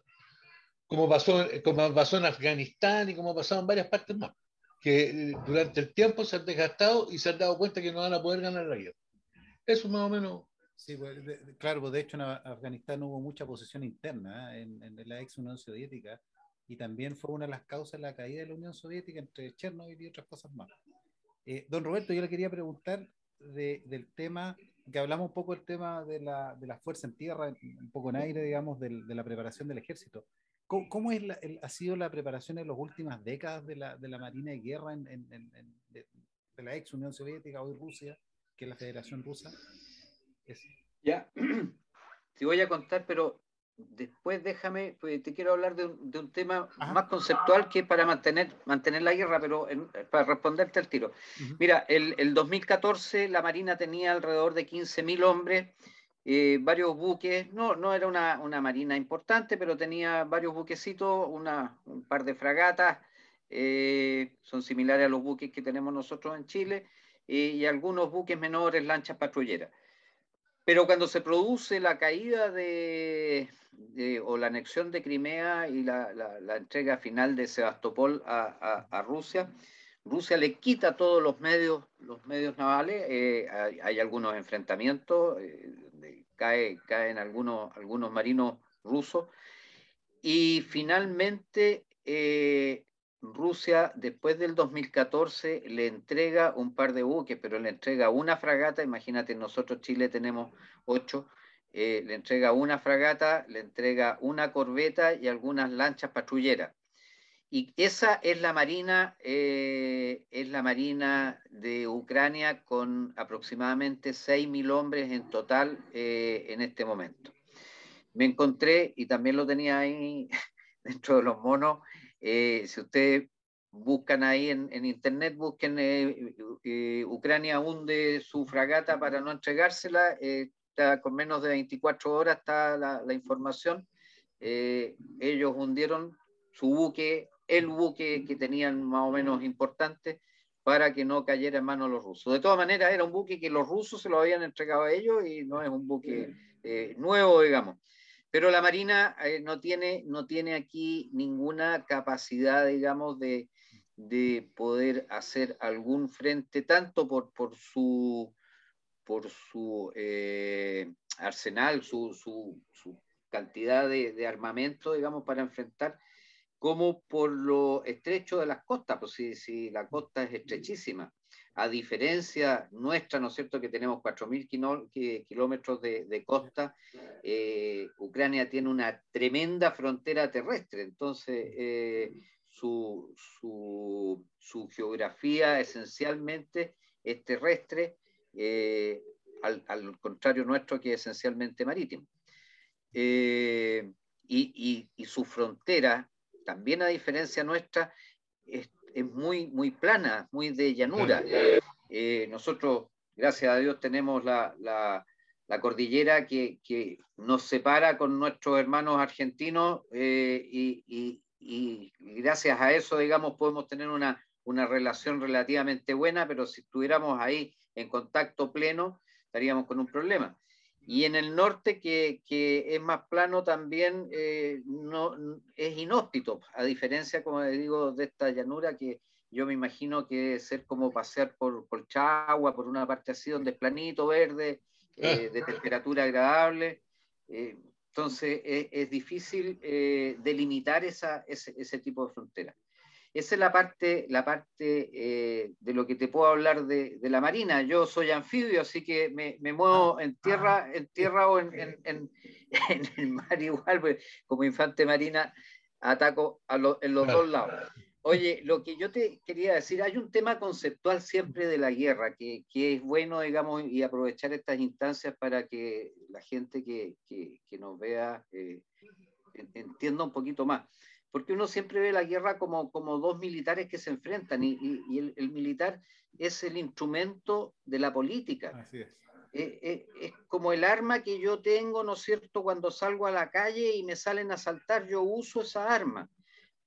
Como pasó en Afganistán y como ha pasado en varias partes más, que durante el tiempo se han desgastado y se han dado cuenta que no van a poder ganar la guerra. Eso más o menos. Sí, pues, claro, pues de hecho en Afganistán hubo mucha posición interna, en la ex Unión Soviética, y también fue una de las causas de la caída de la Unión Soviética, entre Chernobyl y otras cosas más. Don Roberto, yo le quería preguntar del tema, que hablamos un poco del tema de la fuerza en tierra, un poco en aire, digamos, de la preparación del ejército. ¿Cómo es ha sido la preparación en las últimas décadas de la Marina de Guerra de la ex Unión Soviética, hoy Rusia, que es la Federación Rusa? Ya, te voy a contar, pero después déjame, pues te quiero hablar de un tema más conceptual, que es para mantener la guerra, pero para responderte al tiro. Mira, el 2014 la Marina tenía alrededor de 15.000 hombres, varios buques, no era una marina importante, pero tenía varios buquecitos, un par de fragatas, son similares a los buques que tenemos nosotros en Chile, y algunos buques menores, lanchas patrulleras. Pero cuando se produce la caída o la anexión de Crimea y la entrega final de Sebastopol a Rusia, Rusia le quita todos los medios navales, hay algunos enfrentamientos, caen algunos marinos rusos, y finalmente Rusia, después del 2014, le entrega un par de buques, pero le entrega una fragata. Imagínate, nosotros Chile tenemos 8, le entrega una fragata, le entrega una corbeta y algunas lanchas patrulleras. Y esa es la marina de Ucrania, con aproximadamente 6.000 hombres en total en este momento. Me encontré, y también lo tenía ahí dentro de los monos, si ustedes buscan ahí en internet, busquen Ucrania hunde su fragata para no entregársela, está con menos de 24 horas está la información. Ellos hundieron su buque, el buque que tenían más o menos importante, para que no cayera en manos de los rusos. De todas maneras, era un buque que los rusos se lo habían entregado a ellos y no es un buque nuevo, digamos. Pero la Marina no tiene aquí ninguna capacidad, digamos, de poder hacer algún frente, tanto por su arsenal, su cantidad de armamento, digamos, para enfrentar, como por lo estrecho de las costas. Pues si la costa es estrechísima, a diferencia nuestra, ¿no es cierto?, que tenemos 4.000 kilómetros de costa, Ucrania tiene una tremenda frontera terrestre. Entonces, su geografía esencialmente es terrestre, al contrario nuestro, que es esencialmente marítimo. Y su frontera, también a diferencia nuestra, es muy, muy plana, muy de llanura. Nosotros, gracias a Dios, tenemos la cordillera que nos separa con nuestros hermanos argentinos, y gracias a eso, digamos, podemos tener una relación relativamente buena, pero si estuviéramos ahí en contacto pleno, estaríamos con un problema. Y en el norte, que es más plano también, no, es inhóspito, a diferencia, como les digo, de esta llanura, que yo me imagino que es ser como pasear por Chagua, por una parte así, donde es planito, verde, de temperatura agradable. Entonces es difícil delimitar ese tipo de frontera. Esa es la parte de lo que te puedo hablar de la Marina. Yo soy anfibio, así que me muevo en tierra o en el mar igual, pues, como infante marina ataco en los dos lados. Oye, lo que yo te quería decir, hay un tema conceptual siempre de la guerra, que es bueno, digamos, y aprovechar estas instancias para que la gente que nos vea entienda un poquito más. Porque uno siempre ve la guerra como dos militares que se enfrentan, y el militar es el instrumento de la política. Así es. Es como el arma que yo tengo, ¿no es cierto? Cuando salgo a la calle y me salen a asaltar, yo uso esa arma.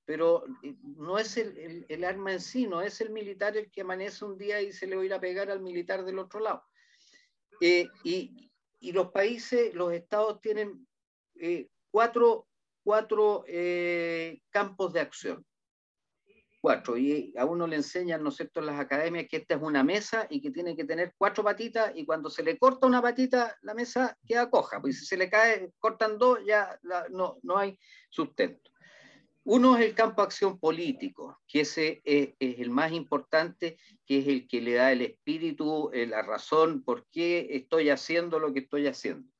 Pero no es el arma en sí, no es el militar el que amanece un día y se le va a ir a pegar al militar del otro lado. Y los países, los estados tienen cuatro campos de acción. 4, y a uno le enseñan, ¿no es cierto?, en las academias, que esta es una mesa y que tiene que tener 4 patitas, y cuando se le corta una patita, la mesa queda coja, pues si se le cae, cortan 2, ya no hay sustento. Uno es el campo de acción político, que ese es el más importante, que es el que le da el espíritu, la razón, por qué estoy haciendo lo que estoy haciendo.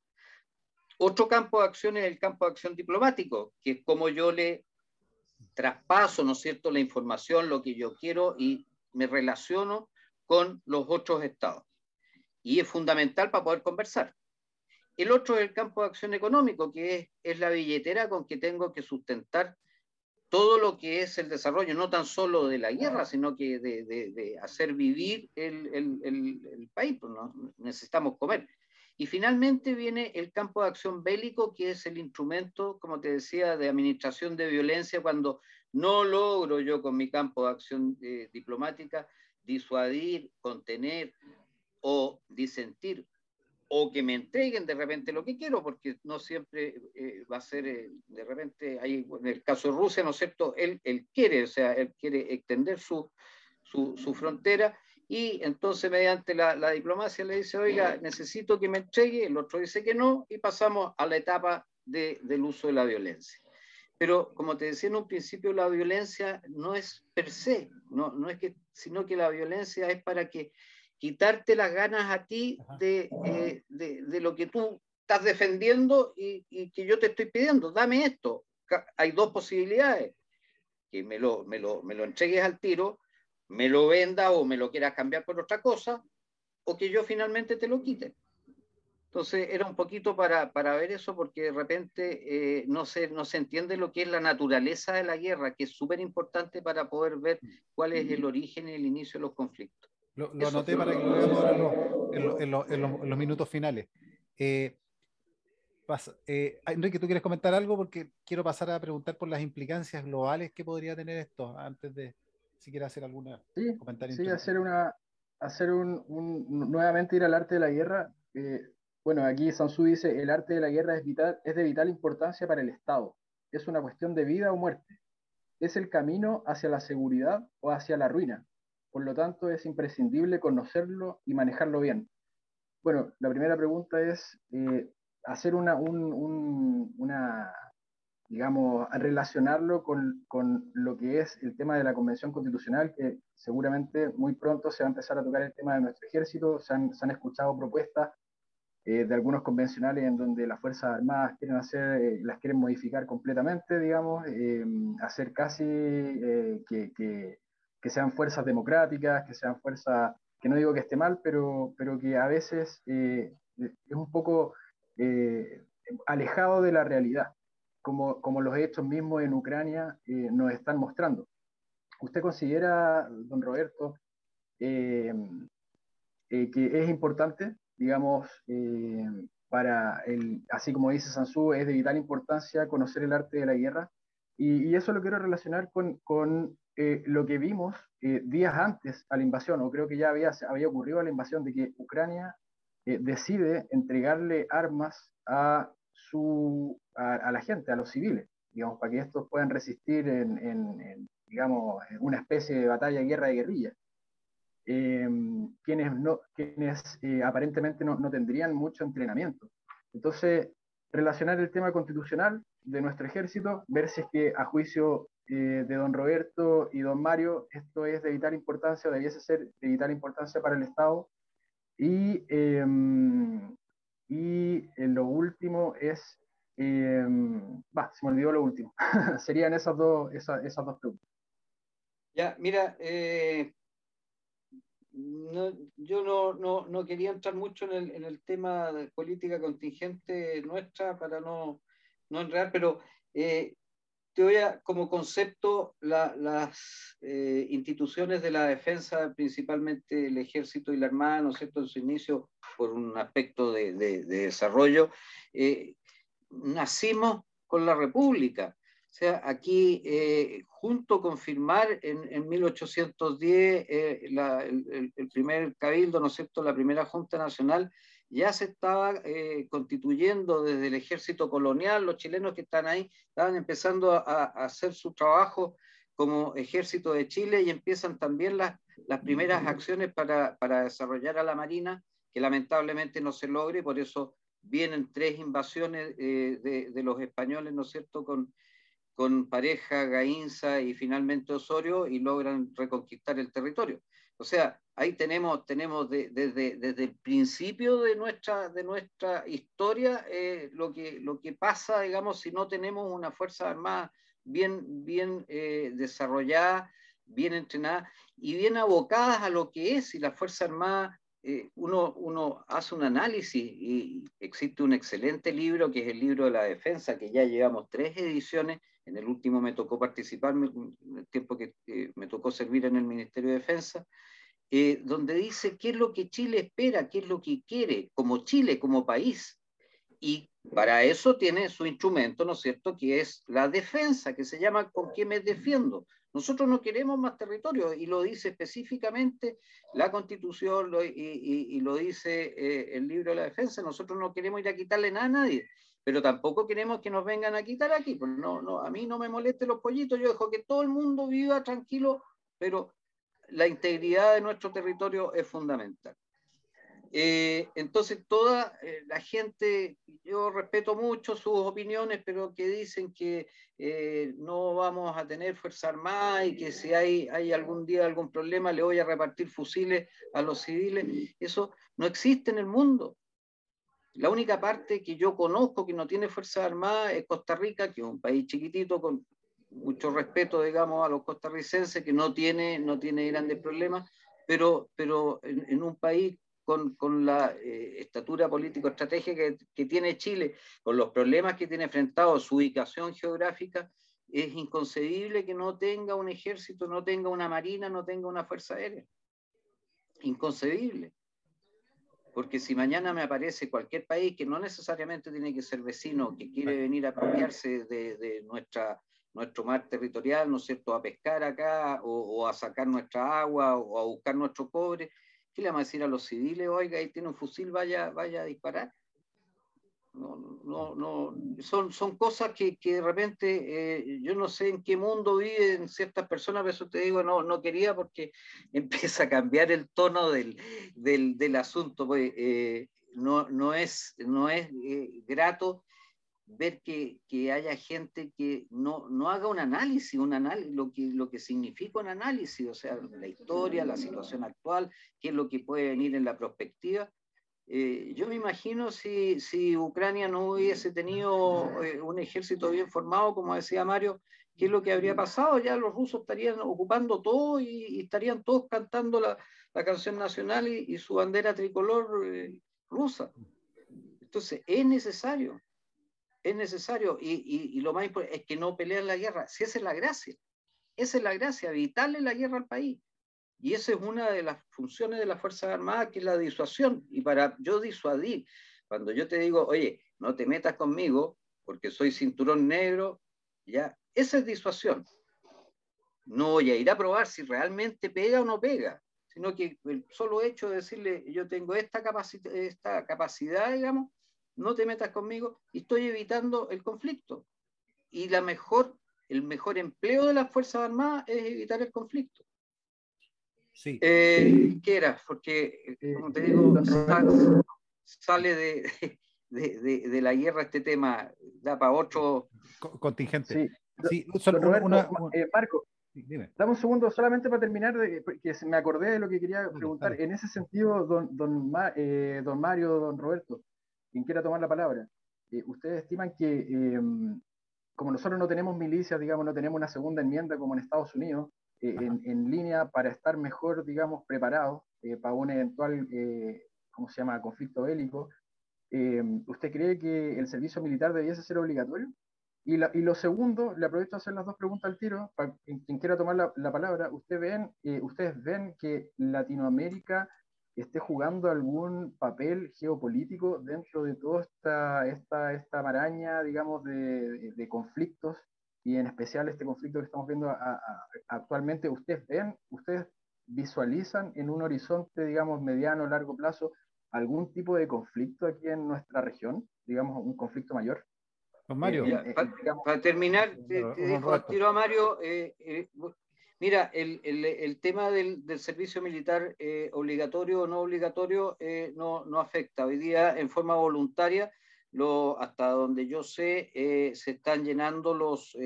Otro campo de acción es el campo de acción diplomático, que es como yo le traspaso, ¿no es cierto?, la información, lo que yo quiero, y me relaciono con los otros estados. Y es fundamental para poder conversar. El otro es el campo de acción económico, que es la billetera con que tengo que sustentar todo lo que es el desarrollo, no tan solo de la guerra, sino que de hacer vivir el país, pues, ¿no? Necesitamos comer. Y finalmente viene el campo de acción bélico, que es el instrumento, como te decía, de administración de violencia, cuando no logro yo con mi campo de acción diplomática disuadir, contener o disentir, o que me entreguen de repente lo que quiero, porque no siempre va a ser, de repente, ahí, en el caso de Rusia, ¿no es cierto?, él quiere, o sea, él quiere extender su su frontera, y entonces mediante la diplomacia le dice, oiga, necesito que me entregue, el otro dice que no, y pasamos a la etapa del uso de la violencia. Pero como te decía en un principio, la violencia no es per se, no es que, sino que la violencia es para que quitarte las ganas a ti de lo que tú estás defendiendo y que yo te estoy pidiendo, dame esto. Hay dos posibilidades, que me lo entregues al tiro, me lo vendas o me lo quieras cambiar por otra cosa, o que yo finalmente te lo quite. Entonces era un poquito para ver eso, porque de repente no se entiende lo que es la naturaleza de la guerra, que es súper importante para poder ver cuál es el origen y el inicio de los conflictos. Lo anoté para que lo veamos ahora en los minutos finales. Enrique, ¿tú quieres comentar algo? Porque quiero pasar a preguntar por las implicancias globales que podría tener esto, antes de si quieres hacer algún comentario. Sí, nuevamente ir al arte de la guerra. Bueno, aquí Sun Tzu dice, el arte de la guerra es de vital importancia para el Estado. Es una cuestión de vida o muerte. Es el camino hacia la seguridad o hacia la ruina. Por lo tanto, es imprescindible conocerlo y manejarlo bien. Bueno, la primera pregunta es hacer digamos, relacionarlo con lo que es el tema de la Convención Constitucional, que seguramente muy pronto se va a empezar a tocar el tema de nuestro ejército. Se han escuchado propuestas de algunos convencionales en donde las Fuerzas Armadas las quieren modificar completamente, digamos, hacer casi que sean fuerzas democráticas, que sean fuerzas, que no digo que esté mal, pero que a veces es un poco alejado de la realidad, como los hechos mismos en Ucrania nos están mostrando. ¿Usted considera, don Roberto, que es importante, digamos, así como dice Sun Tzu, es de vital importancia conocer el arte de la guerra? Y eso lo quiero relacionar con lo que vimos días antes a la invasión, o creo que ya había ocurrido la invasión, de que Ucrania decide entregarle armas a la gente, a los civiles, digamos, para que estos puedan resistir digamos, en una especie de batalla, guerra de guerrilla. Quienes aparentemente no tendrían mucho entrenamiento. Entonces, relacionar el tema constitucional de nuestro ejército, ver si es que a juicio de don Roberto y don Mario esto es de vital importancia, o debiese ser de vital importancia para el Estado. Y lo último es, se me olvidó lo último. Serían esas dos preguntas. Ya, mira, yo no quería entrar mucho en el tema de política contingente nuestra para no enredar, pero te voy a, como concepto, las instituciones de la defensa, principalmente el ejército y la armada, ¿no es cierto?, en su inicio, por un aspecto de desarrollo, nacimos con la República. O sea, aquí, junto con firmar en 1810 el primer cabildo, ¿no es cierto?, la primera Junta Nacional, ya se estaba constituyendo desde el ejército colonial. Los chilenos que están ahí estaban empezando a hacer su trabajo como ejército de Chile, y empiezan también las primeras acciones para desarrollar a la Marina, que lamentablemente no se logre, por eso vienen 3 invasiones de los españoles, ¿no es cierto?, con Pareja, Gaínza y finalmente Osorio, y logran reconquistar el territorio. O sea, ahí tenemos desde el principio de nuestra historia lo que pasa, digamos, si no tenemos una fuerza armada bien desarrollada, bien entrenada y bien abocadas a lo que es. Y la Fuerza Armada, uno hace un análisis, y existe un excelente libro que es el libro de la defensa, que ya llevamos 3 ediciones. En el último me tocó participar, en el tiempo que me tocó servir en el Ministerio de Defensa, donde dice qué es lo que Chile espera, qué es lo que quiere como Chile, como país. Y para eso tiene su instrumento, ¿no es cierto?, que es la defensa, que se llama ¿con qué me defiendo? Nosotros no queremos más territorio, y lo dice específicamente la Constitución, y lo dice el libro de la defensa. Nosotros no queremos ir a quitarle nada a nadie, pero tampoco queremos que nos vengan a quitar aquí. Pues a mí no me molesten los pollitos, yo dejo que todo el mundo viva tranquilo, pero la integridad de nuestro territorio es fundamental. Entonces toda la gente, yo respeto mucho sus opiniones, pero que dicen que no vamos a tener Fuerza Armada y que si hay algún día algún problema le voy a repartir fusiles a los civiles, eso no existe en el mundo. La única parte que yo conozco que no tiene Fuerza Armada es Costa Rica, que es un país chiquitito con mucho respeto, digamos, a los costarricenses, que no tiene grandes problemas, pero en un país con la estatura político-estratégica que tiene Chile, con los problemas que tiene enfrentado, su ubicación geográfica, es inconcebible que no tenga un ejército, no tenga una marina, no tenga una fuerza aérea. Inconcebible. Porque si mañana me aparece cualquier país que no necesariamente tiene que ser vecino, que quiere venir a apropiarse de nuestro mar territorial, ¿no es cierto?, a pescar acá o a sacar nuestra agua o a buscar nuestro cobre, ¿qué le vamos a decir a los civiles? Oiga, ahí tiene un fusil, vaya a disparar. No, son cosas que de repente yo no sé en qué mundo viven ciertas personas, por eso te digo, no quería, porque empieza a cambiar el tono del asunto. Pues, no es grato ver que haya gente que no haga un análisis, lo que significa un análisis, o sea, la historia, la situación actual, qué es lo que puede venir en la perspectiva. Yo me imagino si Ucrania no hubiese tenido un ejército bien formado, como decía Mario, ¿qué es lo que habría pasado? Ya los rusos estarían ocupando todo y estarían todos cantando la canción nacional y su bandera tricolor rusa. Entonces, es necesario, y lo más importante es que no pelean la guerra. Si esa es la gracia, evitarle la guerra al país. Y esa es una de las funciones de las Fuerzas Armadas, que es la disuasión. Y para yo disuadir, cuando yo te digo, oye, no te metas conmigo porque soy cinturón negro, ya, esa es disuasión. No voy a ir a probar si realmente pega o no pega, sino que el solo hecho de decirle, yo tengo esta capacidad, digamos, no te metas conmigo, y estoy evitando el conflicto. Y el mejor empleo de las Fuerzas Armadas es evitar el conflicto. Sí. ¿Qué era? Porque, como te digo, sale de la guerra este tema, da para otro contingente. Sí, Sí, don Roberto, Marco, dime. dame un segundo solamente para terminar, porque me acordé de lo que quería preguntar. Dale. En ese sentido, don Mario, don Roberto, quien quiera tomar la palabra, ¿ustedes estiman que, como nosotros no tenemos milicias, digamos, no tenemos una segunda enmienda como en Estados Unidos, en línea para estar mejor, digamos, preparados para un eventual, ¿cómo se llama?, conflicto bélico, ¿usted cree que el servicio militar debiese ser obligatorio? Y lo segundo, le aprovecho a hacer las dos preguntas al tiro, para quien quiera tomar la palabra. ¿Ustedes ven que Latinoamérica esté jugando algún papel geopolítico dentro de toda esta maraña, digamos, de conflictos, y en especial este conflicto que estamos viendo actualmente? ¿Ustedes visualizan en un horizonte, digamos, mediano o largo plazo, algún tipo de conflicto aquí en nuestra región, digamos, un conflicto mayor? Mario. Para terminar, te dejo al tiro a Mario. Mira, el tema del servicio militar obligatorio o no obligatorio no afecta. Hoy día, en forma voluntaria, hasta donde yo sé, se están llenando los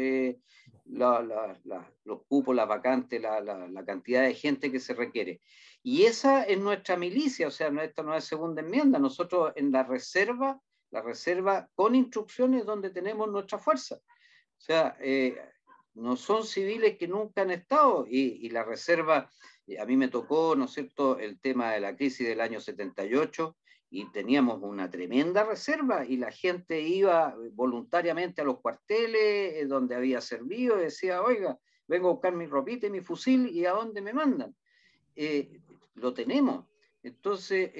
cupos, las vacantes, la cantidad de gente que se requiere. Y esa es nuestra milicia, o sea, esta no es segunda enmienda. Nosotros en la reserva con instrucciones, donde tenemos nuestra fuerza. O sea, no son civiles que nunca han estado, y la reserva, a mí me tocó, ¿no es cierto?, el tema de la crisis del año 78, y teníamos una tremenda reserva, y la gente iba voluntariamente a los cuarteles donde había servido, y decía, oiga, vengo a buscar mi ropita y mi fusil, ¿y a dónde me mandan? Lo tenemos. Entonces,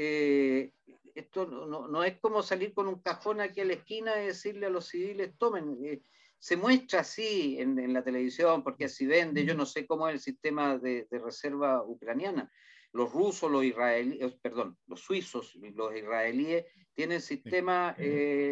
esto no es como salir con un cajón aquí a la esquina y decirle a los civiles, tomen. Se muestra así en la televisión, porque así vende. Yo no sé cómo es el sistema de reserva ucraniana. Los rusos, los suizos y los israelíes tienen sistemas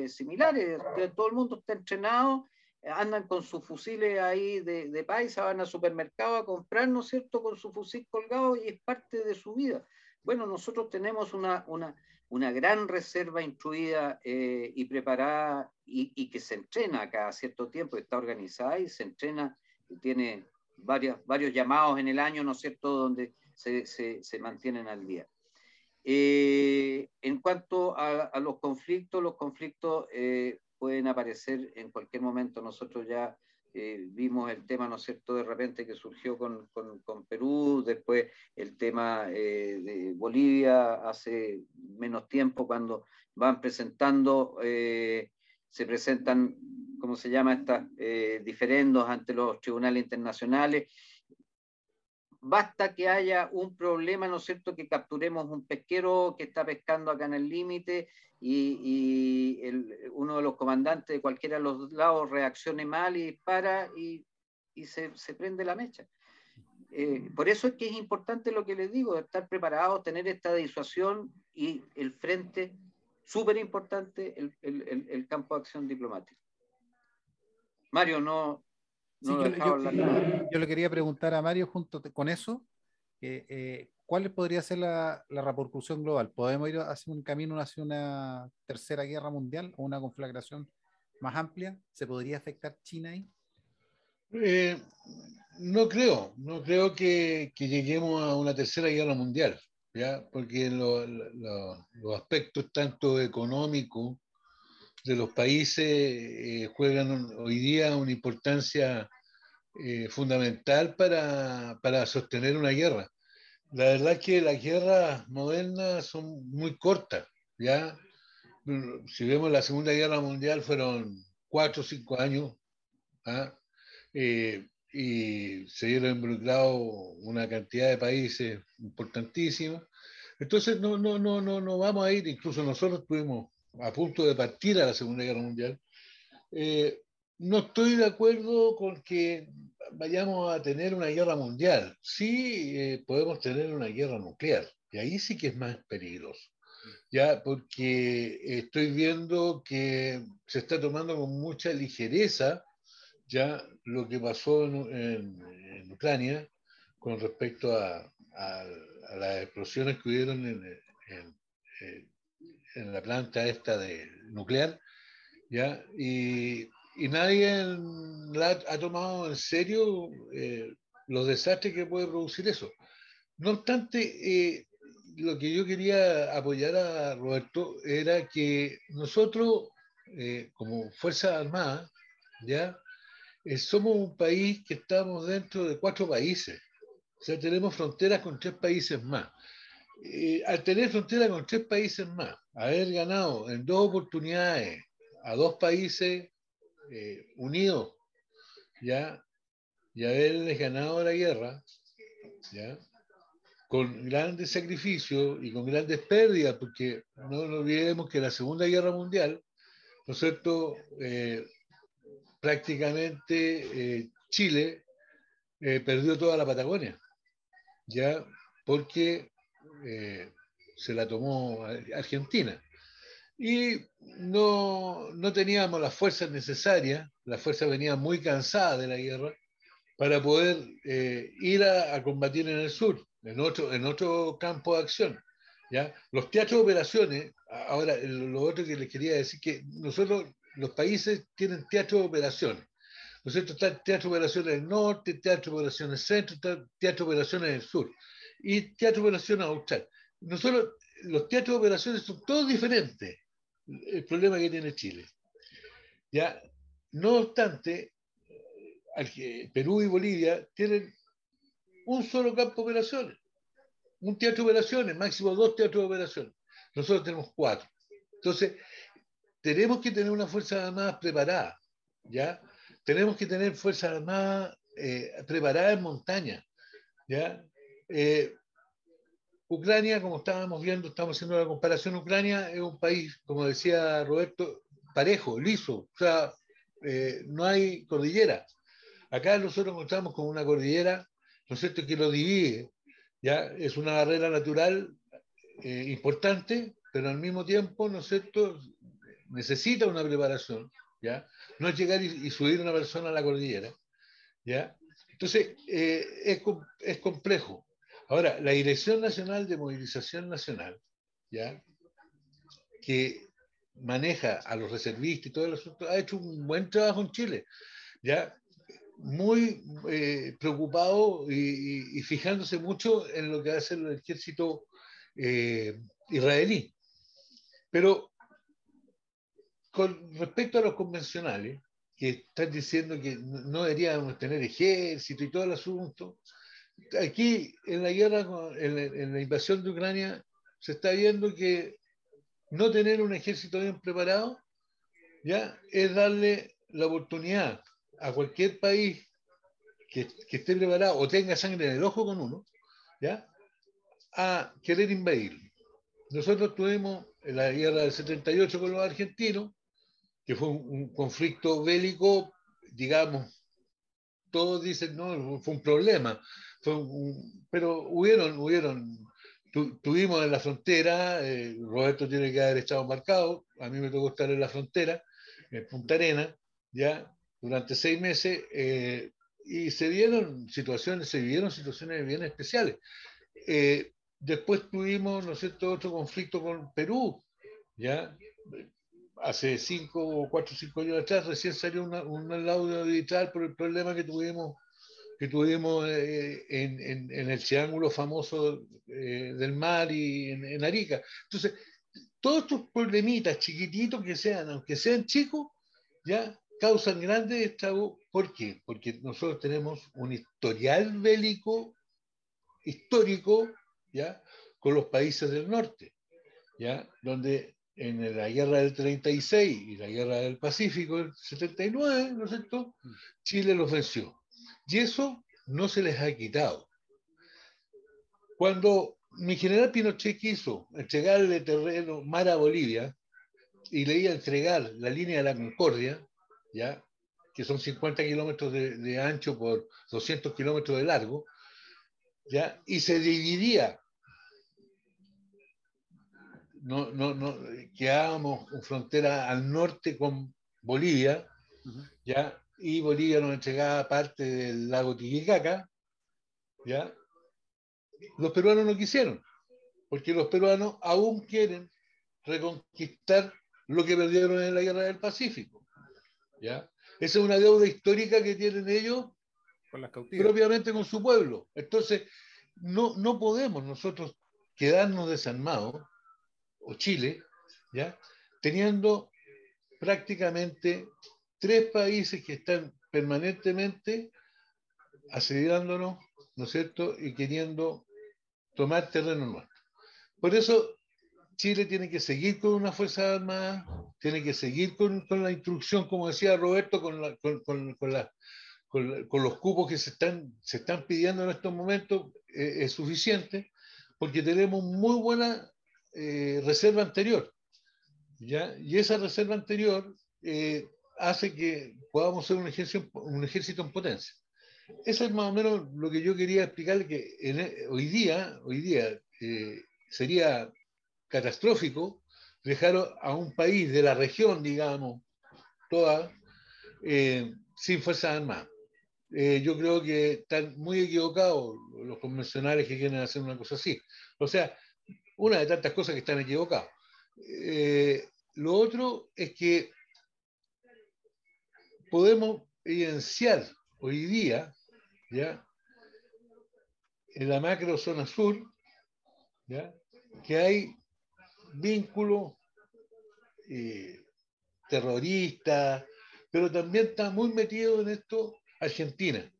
similares. Todo el mundo está entrenado andan con sus fusiles ahí de paisa, van al supermercado a comprar, ¿no es cierto?, con su fusil colgado y es parte de su vida. Bueno, nosotros tenemos una gran reserva instruida y preparada y que se entrena cada cierto tiempo, está organizada y se entrena, y tiene varios llamados en el año, ¿no es cierto?, donde se mantienen al día. En cuanto a los conflictos pueden aparecer en cualquier momento. Nosotros ya vimos el tema, ¿no es cierto?, de repente que surgió con Perú, después el tema de Bolivia hace menos tiempo, cuando van presentando, se presentan, ¿cómo se llama?, estas diferendos ante los tribunales internacionales. Basta que haya un problema, ¿no es cierto?, que capturemos un pesquero que está pescando acá en el límite y uno de los comandantes de cualquiera de los lados reaccione mal y dispara y se prende la mecha. Por eso es que es importante lo que les digo, estar preparados, tener esta disuasión y el frente, súper importante, el campo de acción diplomático. Mario, no Sí, lo dejaba hablar nada. yo le quería preguntar a Mario con eso, ¿cuál podría ser la repercusión global? ¿Podemos ir hacia un camino hacia una tercera guerra mundial o una conflagración más amplia? ¿Se podría afectar China ahí? Eh, no creo que lleguemos a una tercera guerra mundial, ¿ya? Porque los aspectos tanto económicos de los países juegan hoy día una importancia fundamental para sostener una guerra. La verdad es que las guerras modernas son muy cortas, ¿ya? Si vemos la Segunda Guerra Mundial fueron 4 o 5 años, ¿ah? Y se vieron involucrados una cantidad de países importantísimos. Entonces no vamos a ir, incluso nosotros estuvimos a punto de partir a la Segunda Guerra Mundial. Eh, no estoy de acuerdo con que vayamos a tener una guerra mundial. Sí, podemos tener una guerra nuclear, y ahí sí que es más peligroso, ya, porque estoy viendo que se está tomando con mucha ligereza ya lo que pasó en Ucrania con respecto a las explosiones que hubieron en la planta esta de nuclear, ¿ya? Y nadie ha tomado en serio los desastres que puede producir eso. No obstante, lo que yo quería apoyar a Roberto era que nosotros, como Fuerzas Armadas, ¿ya? Somos un país que estamos dentro de 4 países. O sea, tenemos fronteras con 3 países más. Al tener frontera con 3 países más, haber ganado en 2 oportunidades a 2 países unidos, ¿ya? Y haberles ganado la guerra, ¿ya? Con grandes sacrificios y con grandes pérdidas, porque no olvidemos que la Segunda Guerra Mundial, ¿no es cierto?, prácticamente Chile perdió toda la Patagonia, ¿ya? Porque se la tomó Argentina. Y no teníamos las fuerzas necesarias, las fuerzas venían muy cansadas de la guerra, para poder ir a combatir en el sur, en otro campo de acción. ¿Ya? Los teatros de operaciones, ahora lo otro que les quería decir, que nosotros, los países tienen teatros de operaciones. ¿No es cierto? Está el teatro de operaciones del norte, teatro de operaciones centro, teatro de operaciones del sur y teatro de operaciones austral. Nosotros, los teatros de operaciones son todos diferentes. El problema que tiene Chile. ¿Ya? No obstante, Perú y Bolivia tienen un solo campo de operaciones, un teatro de operaciones, máximo 2 teatros de operaciones. Nosotros tenemos 4. Entonces, tenemos que tener una fuerza armada preparada, ¿ya? Tenemos que tener fuerzas armadas preparadas en montaña, ¿ya? Ucrania, como estábamos viendo, estamos haciendo la comparación, Ucrania es un país, como decía Roberto, parejo, liso, o sea, no hay cordillera. Acá nosotros encontramos con una cordillera, ¿no es cierto?, que lo divide, ¿ya? Es una barrera natural importante, pero al mismo tiempo, ¿no es cierto?, necesita una preparación, ¿ya? No es llegar y subir una persona a la cordillera, ¿ya? Entonces, es complejo. Ahora, la Dirección Nacional de Movilización Nacional, ¿ya? Que maneja a los reservistas y todo el asunto, ha hecho un buen trabajo en Chile, ¿ya? Muy preocupado y fijándose mucho en lo que hace el ejército israelí. Pero con respecto a los convencionales, que están diciendo que no deberíamos tener ejército y todo el asunto, aquí en la guerra, en la invasión de Ucrania, se está viendo que no tener un ejército bien preparado ya es darle la oportunidad a cualquier país que esté preparado o tenga sangre en el ojo con uno, ya, a querer invadir. Nosotros tuvimos en la guerra del 78 con los argentinos, que fue un conflicto bélico, digamos, todos dicen, no, fue un problema, pero tuvimos en la frontera, Roberto tiene que haber estado marcado, a mí me tocó estar en la frontera, en Punta Arenas, ya, durante 6 meses, y se vivieron situaciones bien especiales. Después tuvimos, ¿no es cierto?, otro conflicto con Perú, ya, hace 4 o 5 años atrás, recién salió un laudo digital por el problema que tuvimos en el triángulo famoso del mar y en Arica. Entonces, todos estos problemitas chiquititos que sean, aunque sean chicos, ya causan grandes estragos. ¿Por qué? Porque nosotros tenemos un historial bélico histórico, ya, con los países del norte, ya, donde en la guerra del 36 y la guerra del Pacífico del 79, ¿no es cierto?, Chile los venció. Y eso no se les ha quitado. Cuando mi general Pinochet quiso entregarle terreno mar a Bolivia y le iba a entregar la línea de la Concordia, ¿ya?, que son 50 kilómetros de ancho por 200 kilómetros de largo, ¿ya?, y se dividía, quedábamos en frontera al norte con Bolivia, ¿ya?, y Bolivia nos entregaba parte del lago Titicaca, ¿ya? Los peruanos no quisieron, porque los peruanos aún quieren reconquistar lo que perdieron en la guerra del Pacífico, ¿ya? Esa es una deuda histórica que tienen ellos Con las cautivas. propiamente con su pueblo. Entonces, no podemos nosotros quedarnos desarmados, o Chile, ¿ya?, teniendo prácticamente 3 países que están permanentemente asediándonos, ¿no es cierto?, y queriendo tomar terreno nuestro. Por eso Chile tiene que seguir con una fuerza armada, tiene que seguir con la instrucción, como decía Roberto, con los cupos que se están pidiendo en estos momentos, es suficiente, porque tenemos muy buena reserva anterior, ¿ya? Y esa reserva anterior hace que podamos ser un ejército en potencia. Eso es más o menos lo que yo quería explicarle, que hoy día sería catastrófico dejar a un país de la región, digamos, toda, sin fuerzas armadas. Yo creo que están muy equivocados los convencionales que quieren hacer una cosa así. O sea, una de tantas cosas que están equivocados. Lo otro es que podemos evidenciar hoy día, ¿ya?, en la macro zona sur, ¿ya?, que hay vínculos terroristas, pero también está muy metido en esto Argentina,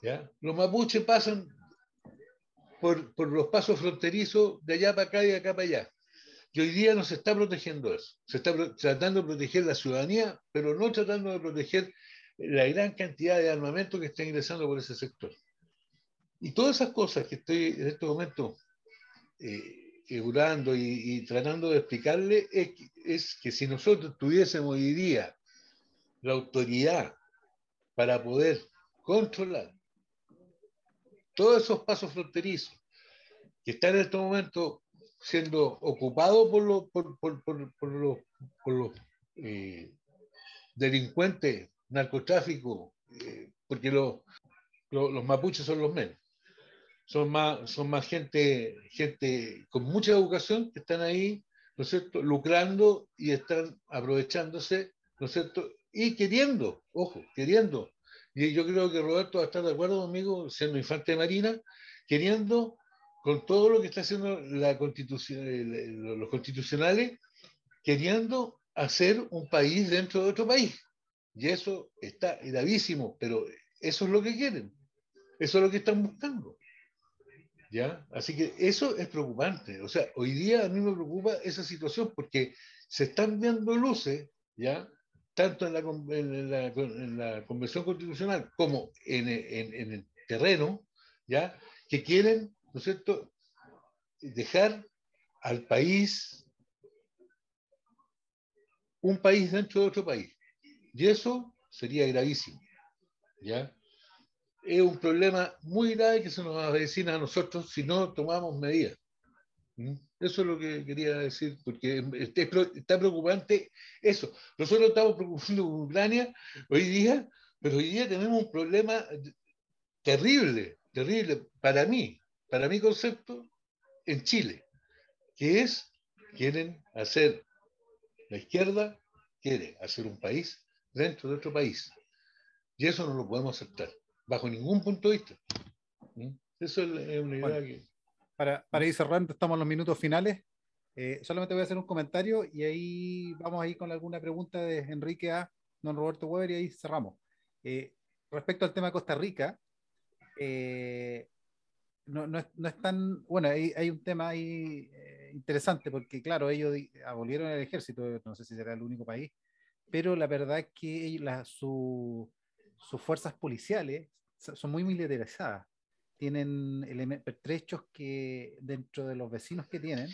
¿ya? Los mapuches pasan por los pasos fronterizos de allá para acá y de acá para allá. Y hoy día no se está protegiendo eso. Se está tratando de proteger la ciudadanía, pero no tratando de proteger la gran cantidad de armamento que está ingresando por ese sector. Y todas esas cosas que estoy en este momento figurando y tratando de explicarle es que si nosotros tuviésemos hoy día la autoridad para poder controlar todos esos pasos fronterizos que están en este momento siendo ocupados por los delincuentes, narcotráfico, porque los mapuches son los menos. Son más gente con mucha educación que están ahí, ¿no es cierto?, lucrando y están aprovechándose, ¿no es cierto?, y queriendo, ojo, queriendo. Y yo creo que Roberto va a estar de acuerdo conmigo, siendo infante de Marina, queriendo, con todo lo que está haciendo la constitución, los constitucionales, queriendo hacer un país dentro de otro país. Y eso está gravísimo, pero eso es lo que quieren, eso es lo que están buscando. ¿Ya? Así que eso es preocupante. O sea, hoy día a mí me preocupa esa situación porque se están viendo luces, ¿ya? Tanto en la Convención Constitucional como en el terreno, ¿ya? Que quieren, ¿no es cierto?, dejar al país un país dentro de otro país. Y eso sería gravísimo, ¿ya? Es un problema muy grave que se nos avecina a nosotros si no tomamos medidas. Eso es lo que quería decir, porque está preocupante eso. Nosotros estamos preocupando por Ucrania hoy día, pero hoy día tenemos un problema terrible, terrible para mi concepto, en Chile, que es, quieren hacer, la izquierda quiere hacer un país dentro de otro país. Y eso no lo podemos aceptar, bajo ningún punto de vista. Eso es una idea Bueno, que... para ir cerrando, estamos en los minutos finales. Solamente voy a hacer un comentario y ahí vamos a ir con alguna pregunta de Enrique a don Roberto Weber y ahí cerramos. Respecto al tema de Costa Rica, no es tan, bueno, hay un tema ahí interesante porque claro, ellos abolieron el ejército, no sé si será el único país, pero la verdad es que sus fuerzas policiales son muy militarizadas. Tienen pertrechos que dentro de los vecinos que tienen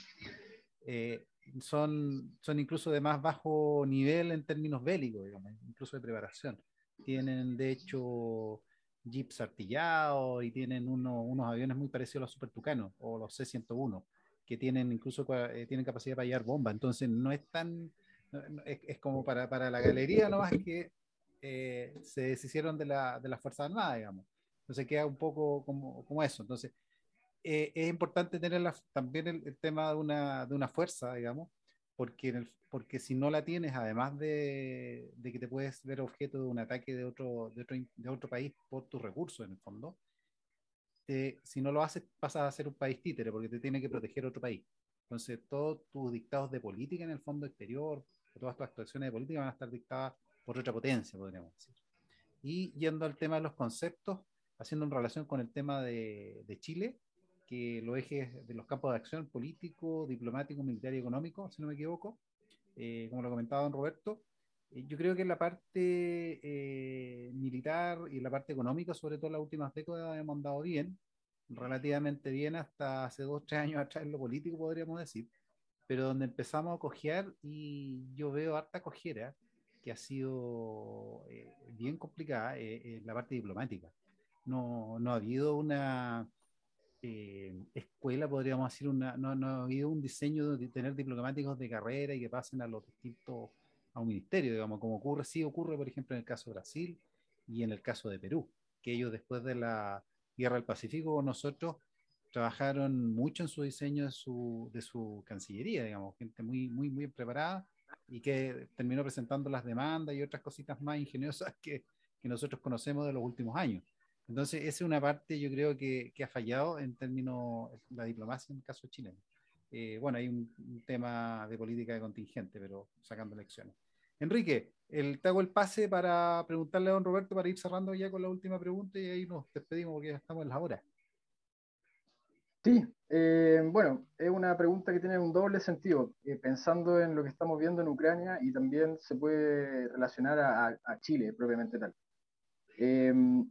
eh, son incluso de más bajo nivel en términos bélicos, digamos, incluso de preparación. Tienen, de hecho, jeeps artillados y tienen unos aviones muy parecidos a los Super Tucano o los C-101, que tienen incluso tienen capacidad para llevar bombas. Entonces, no es tan. Es como para la galería, nomás que se deshicieron de las Fuerzas Armadas, digamos. Entonces, queda un poco como eso. Entonces, es importante tener también el tema de una fuerza, digamos, porque si no la tienes, además de que te puedes ver objeto de un ataque de otro país por tus recursos, en el fondo, si no lo haces, pasas a ser un país títere, porque te tiene que proteger otro país. Entonces, todos tus dictados de política en el fondo exterior, todas tus actuaciones de política van a estar dictadas por otra potencia, podríamos decir. Y yendo al tema de los conceptos, haciendo en relación con el tema de Chile, que los ejes de los campos de acción político, diplomático, militar y económico, si no me equivoco, como lo comentaba don Roberto, yo creo que en la parte militar y en la parte económica, sobre todo en las últimas décadas, hemos andado bien, relativamente bien hasta hace 2 o 3 años atrás en lo político, podríamos decir, pero donde empezamos a cojear y yo veo harta cojera que ha sido bien complicada en la parte diplomática. No ha habido una escuela, podríamos decir, no ha habido un diseño de tener diplomáticos de carrera y que pasen a los distintos, a un ministerio, digamos, como sí ocurre, por ejemplo, en el caso de Brasil y en el caso de Perú, que ellos después de la Guerra del Pacífico con nosotros trabajaron mucho en su diseño de su cancillería, digamos, gente muy preparada y que terminó presentando las demandas y otras cositas más ingeniosas que nosotros conocemos de los últimos años. Entonces, esa es una parte, yo creo que ha fallado en términos de la diplomacia en el caso chileno. Bueno, hay un tema de política de contingente, pero sacando elecciones. Enrique, te hago el pase para preguntarle a don Roberto para ir cerrando ya con la última pregunta y ahí nos despedimos porque ya estamos en la hora. Sí, bueno, es una pregunta que tiene un doble sentido, pensando en lo que estamos viendo en Ucrania y también se puede relacionar a Chile propiamente tal.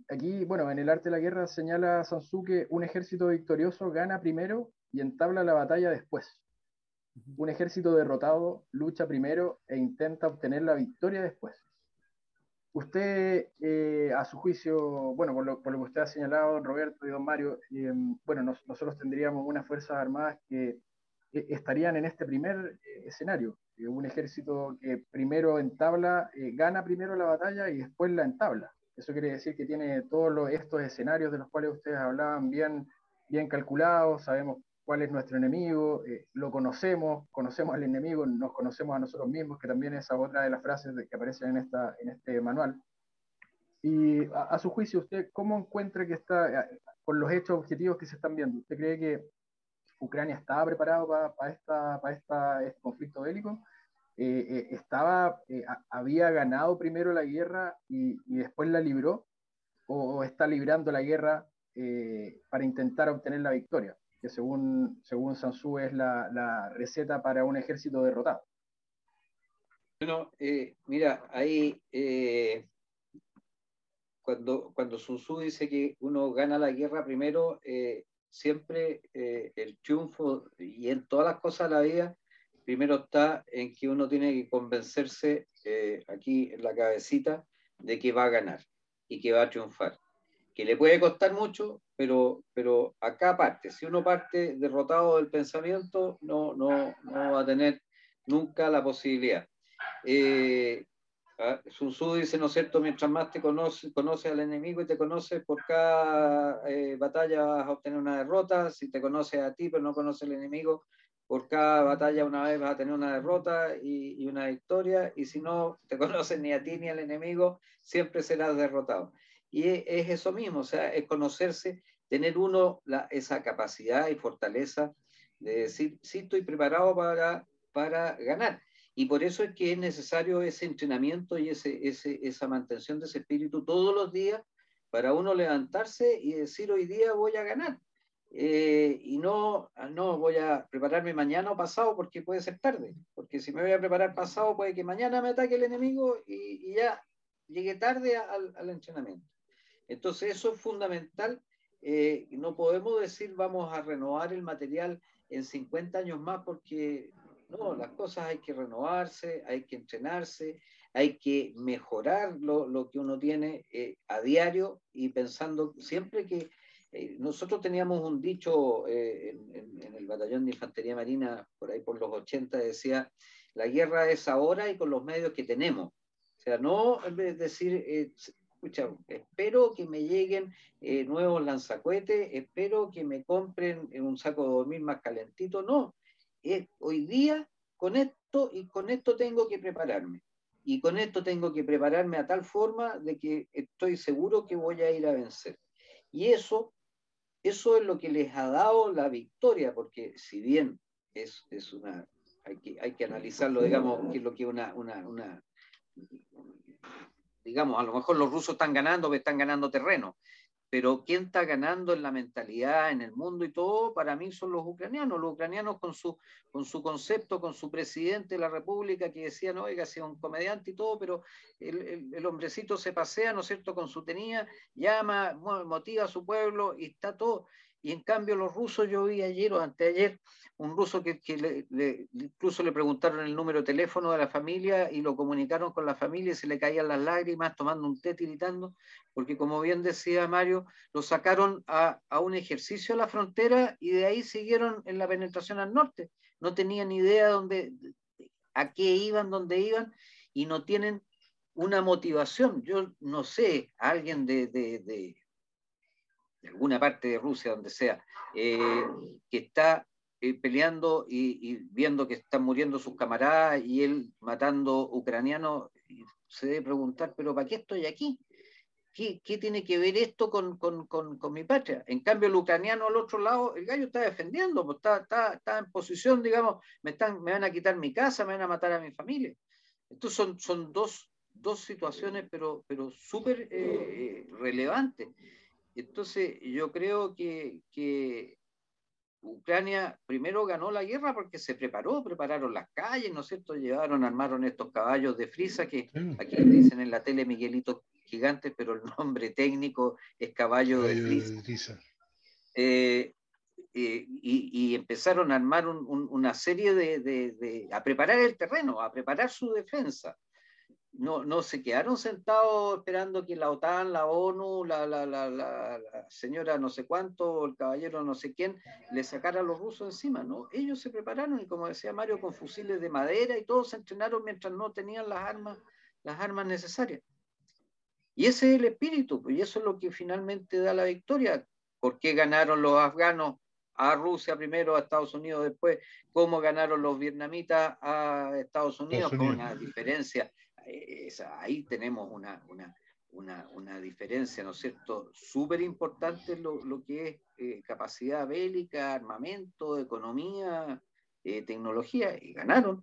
Aquí, bueno, en el arte de la guerra señala Sun Tzu que un ejército victorioso gana primero y entabla la batalla después. Un ejército derrotado lucha primero e intenta obtener la victoria después. Usted, a su juicio, bueno, por lo que usted ha señalado, Roberto y don Mario, bueno, nosotros tendríamos unas Fuerzas Armadas que estarían en este primer escenario. Un ejército que primero entabla, gana primero la batalla y después la entabla. Eso quiere decir que tiene todos estos escenarios de los cuales ustedes hablaban bien calculados, sabemos cuál es nuestro enemigo, lo conocemos al enemigo, nos conocemos a nosotros mismos, que también es otra de las frases que aparecen en este manual. Y a su juicio, ¿usted cómo encuentra que está, con los hechos objetivos que se están viendo? ¿Usted cree que Ucrania estaba preparado para este conflicto bélico? ¿Había ganado primero la guerra y después la libró? ¿O está librando la guerra para intentar obtener la victoria? Que según Sun Tzu es la receta para un ejército derrotado. Bueno, mira, ahí cuando Sun Tzu dice que uno gana la guerra primero, siempre el triunfo, y en todas las cosas de la vida, primero está en que uno tiene que convencerse aquí en la cabecita de que va a ganar y que va a triunfar. Que le puede costar mucho, pero acá parte. Si uno parte derrotado del pensamiento, no va a tener nunca la posibilidad. Sun Tzu dice, ¿no es cierto?, mientras más te conoces al enemigo y te conoces, por cada batalla vas a obtener una derrota. Si te conoces a ti pero no conoces al enemigo, por cada batalla una vez vas a tener una derrota y una victoria, y si no te conoces ni a ti ni al enemigo, siempre serás derrotado. Y es eso mismo, o sea, es conocerse, tener uno esa capacidad y fortaleza de decir, sí, estoy preparado para ganar. Y por eso es que es necesario ese entrenamiento y esa mantención de ese espíritu todos los días para uno levantarse y decir, hoy día voy a ganar. Y no voy a prepararme mañana o pasado porque puede ser tarde. Porque si me voy a preparar pasado, puede que mañana me ataque el enemigo y ya llegué tarde al entrenamiento. Entonces eso es fundamental. No podemos decir vamos a renovar el material en 50 años más, porque no, las cosas hay que renovarse, hay que entrenarse, hay que mejorar lo que uno tiene a diario, y pensando siempre que nosotros teníamos un dicho en el batallón de Infantería Marina, por ahí por los 80, decía, la guerra es ahora y con los medios que tenemos. O sea, no en vez de decir, escucha, espero que me lleguen nuevos lanzacohetes, espero que me compren un saco de dormir más calentito, no. Hoy día con esto tengo que prepararme. Y con esto tengo que prepararme a tal forma de que estoy seguro que voy a ir a vencer. Y eso es lo que les ha dado la victoria, porque si bien es una... Hay que analizarlo, digamos, qué es lo que digamos, a lo mejor los rusos están ganando terreno, pero ¿quién está ganando en la mentalidad, en el mundo y todo? Para mí son los ucranianos con su concepto, con su presidente de la República que decía, no, oiga, sea un comediante y todo, pero el hombrecito se pasea, ¿no es cierto?, con su tenía, llama, motiva a su pueblo y está todo. Y en cambio los rusos, yo vi ayer o anteayer, un ruso que incluso le preguntaron el número de teléfono de la familia y lo comunicaron con la familia y se le caían las lágrimas tomando un té, tiritando, porque como bien decía Mario, lo sacaron a un ejercicio a la frontera y de ahí siguieron en la penetración al norte. No tenían idea a qué iban, dónde iban, y no tienen una motivación. Yo no sé, alguien de alguna parte de Rusia, donde sea, que está peleando y viendo que están muriendo sus camaradas y él matando ucranianos, se debe preguntar, pero ¿para qué estoy aquí? ¿Qué tiene que ver esto con mi patria? En cambio, el ucraniano al otro lado, el gallo está defendiendo, pues está en posición, digamos, me van a quitar mi casa, me van a matar a mi familia. Entonces son dos situaciones, pero súper relevantes. Entonces, yo creo que Ucrania primero ganó la guerra porque se prepararon las calles, ¿no es cierto? Armaron estos caballos de frisa que aquí le dicen en la tele Miguelitos gigantes, pero el nombre técnico es caballo de frisa. Y empezaron a armar una serie a preparar el terreno, a preparar su defensa. no se quedaron sentados esperando que la OTAN, la ONU, la señora no sé cuánto, el caballero no sé quién, le sacara a los rusos encima, ¿no? Ellos se prepararon y, como decía Mario, con fusiles de madera y todos se entrenaron mientras no tenían las armas necesarias. Y ese es el espíritu, y eso es lo que finalmente da la victoria. ¿Por qué ganaron los afganos a Rusia primero, a Estados Unidos después? ¿Cómo ganaron los vietnamitas a Estados Unidos? Con una diferencia. Ahí tenemos una diferencia, ¿no es cierto?, súper importante en lo que es capacidad bélica, armamento, economía, tecnología, y ganaron.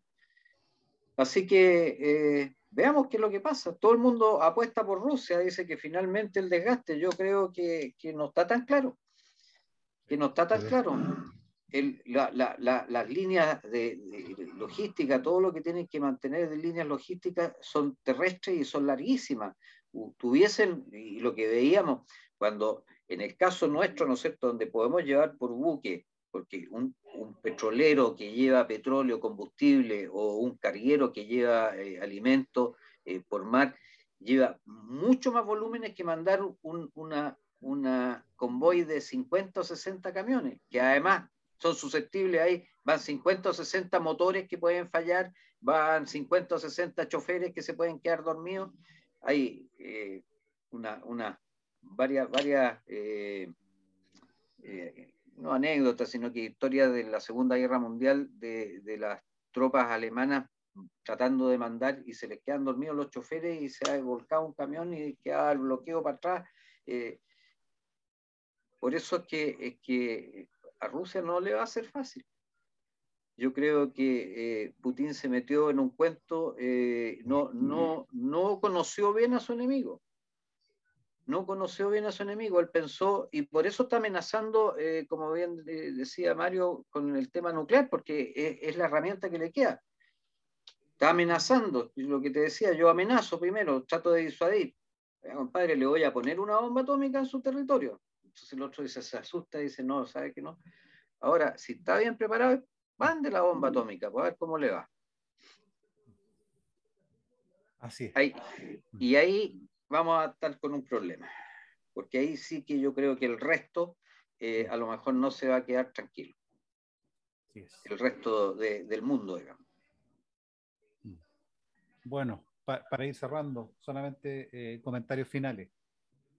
Así que veamos qué es lo que pasa. Todo el mundo apuesta por Rusia, dice que finalmente el desgaste, yo creo que no está tan claro, que no está tan claro. Las líneas de logística, todo lo que tienen que mantener de líneas logísticas son terrestres y son larguísimas. Tuviesen, y lo que veíamos, cuando en el caso nuestro, ¿no es cierto?, donde podemos llevar por buque, porque un petrolero que lleva petróleo, combustible, o un carguero que lleva alimentos por mar, lleva mucho más volúmenes que mandar una convoy de 50 o 60 camiones, que además son susceptibles, ahí van 50 o 60 motores que pueden fallar, van 50 o 60 choferes que se pueden quedar dormidos. Hay varias no anécdotas, sino que historias de la Segunda Guerra Mundial de las tropas alemanas tratando de mandar y se les quedan dormidos los choferes y se ha volcado un camión y queda el bloqueo para atrás. Por eso es que a Rusia no le va a ser fácil. Yo creo que Putin se metió en un cuento, no conoció bien a su enemigo. No conoció bien a su enemigo, él pensó, y por eso está amenazando, como bien decía Mario, con el tema nuclear, porque es la herramienta que le queda. Está amenazando, lo que te decía, yo amenazo primero, trato de disuadir. Compadre, le voy a poner una bomba atómica en su territorio. Entonces el otro dice, se asusta y dice, no, ¿sabe que no? Ahora, si está bien preparado, mande la bomba atómica, para ver cómo le va. Así es. Y ahí vamos a estar con un problema, porque ahí sí que yo creo que el resto a lo mejor no se va a quedar tranquilo. El resto del mundo, digamos. Bueno, para ir cerrando, solamente comentarios finales.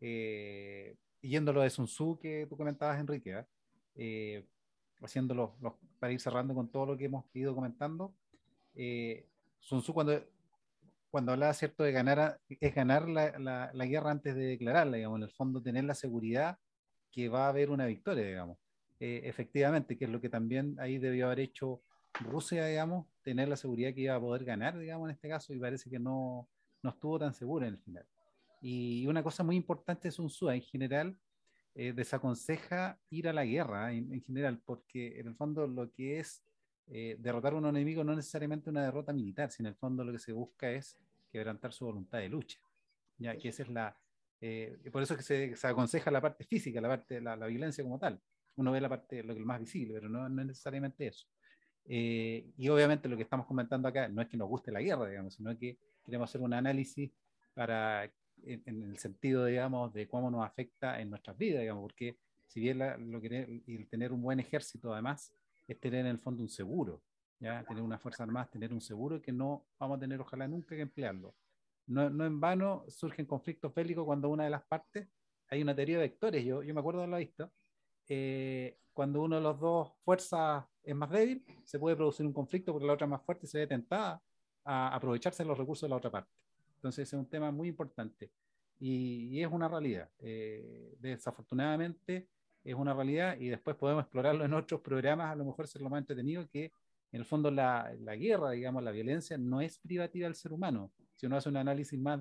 Yendo lo de Sun Tzu que tú comentabas, Enrique, haciéndolo para ir cerrando con todo lo que hemos ido comentando. Sun Tzu cuando hablaba, cierto, de ganar, es ganar la guerra antes de declararla, digamos, en el fondo tener la seguridad que va a haber una victoria, digamos. Efectivamente, que es lo que también ahí debió haber hecho Rusia, digamos, tener la seguridad que iba a poder ganar, digamos, en este caso, y parece que no estuvo tan segura en el final. Y una cosa muy importante es Sun Tzu, en general, desaconseja ir a la guerra, en general, porque en el fondo lo que es derrotar a un enemigo no es necesariamente una derrota militar, sino en el fondo lo que se busca es quebrantar su voluntad de lucha, ya que esa es por eso es que se aconseja la parte física, la violencia como tal. Uno ve la parte, lo que es más visible, pero no es necesariamente eso. Y obviamente lo que estamos comentando acá no es que nos guste la guerra, digamos, sino que queremos hacer un análisis en el sentido, digamos, de cómo nos afecta en nuestras vidas, digamos, porque si bien el tener un buen ejército, además, es tener en el fondo un seguro, ¿ya? Tener una fuerza armada, tener un seguro que no vamos a tener, ojalá nunca, que emplearlo. No en vano surgen conflictos bélicos cuando una de las partes, hay una teoría de vectores, yo me acuerdo de haberlo visto, cuando uno de los dos fuerzas es más débil, se puede producir un conflicto porque la otra es más fuerte y se ve tentada a aprovecharse de los recursos de la otra parte. Entonces es un tema muy importante y es una realidad. Desafortunadamente es una realidad y después podemos explorarlo en otros programas, a lo mejor ser lo más entretenido, que en el fondo la guerra, digamos, la violencia no es privativa del ser humano. Si uno hace un análisis más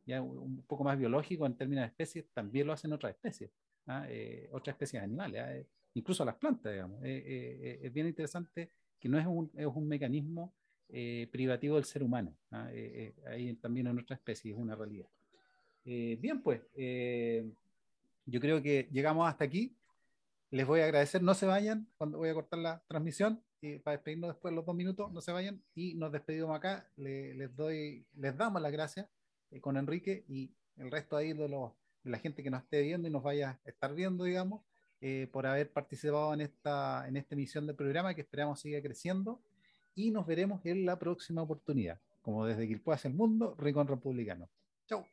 ya un poco más biológico en términos de especies, también lo hacen otras especies, otras especies animales, incluso las plantas, digamos. Es bien interesante que no es un mecanismo privativo del ser humano. Ahí también en otra especie es una realidad. Bien, pues, yo creo que llegamos hasta aquí. Les voy a agradecer, no se vayan cuando voy a cortar la transmisión. para despedirnos después de los 2 minutos, no se vayan, y nos despedimos acá. Les damos las gracias con Enrique y el resto ahí de la gente que nos esté viendo y nos vaya a estar viendo, digamos, por haber participado en esta emisión del programa que esperamos siga creciendo, y nos veremos en la próxima oportunidad. Como desde Quilpué hacia el mundo, Rincón Republicano. Chau.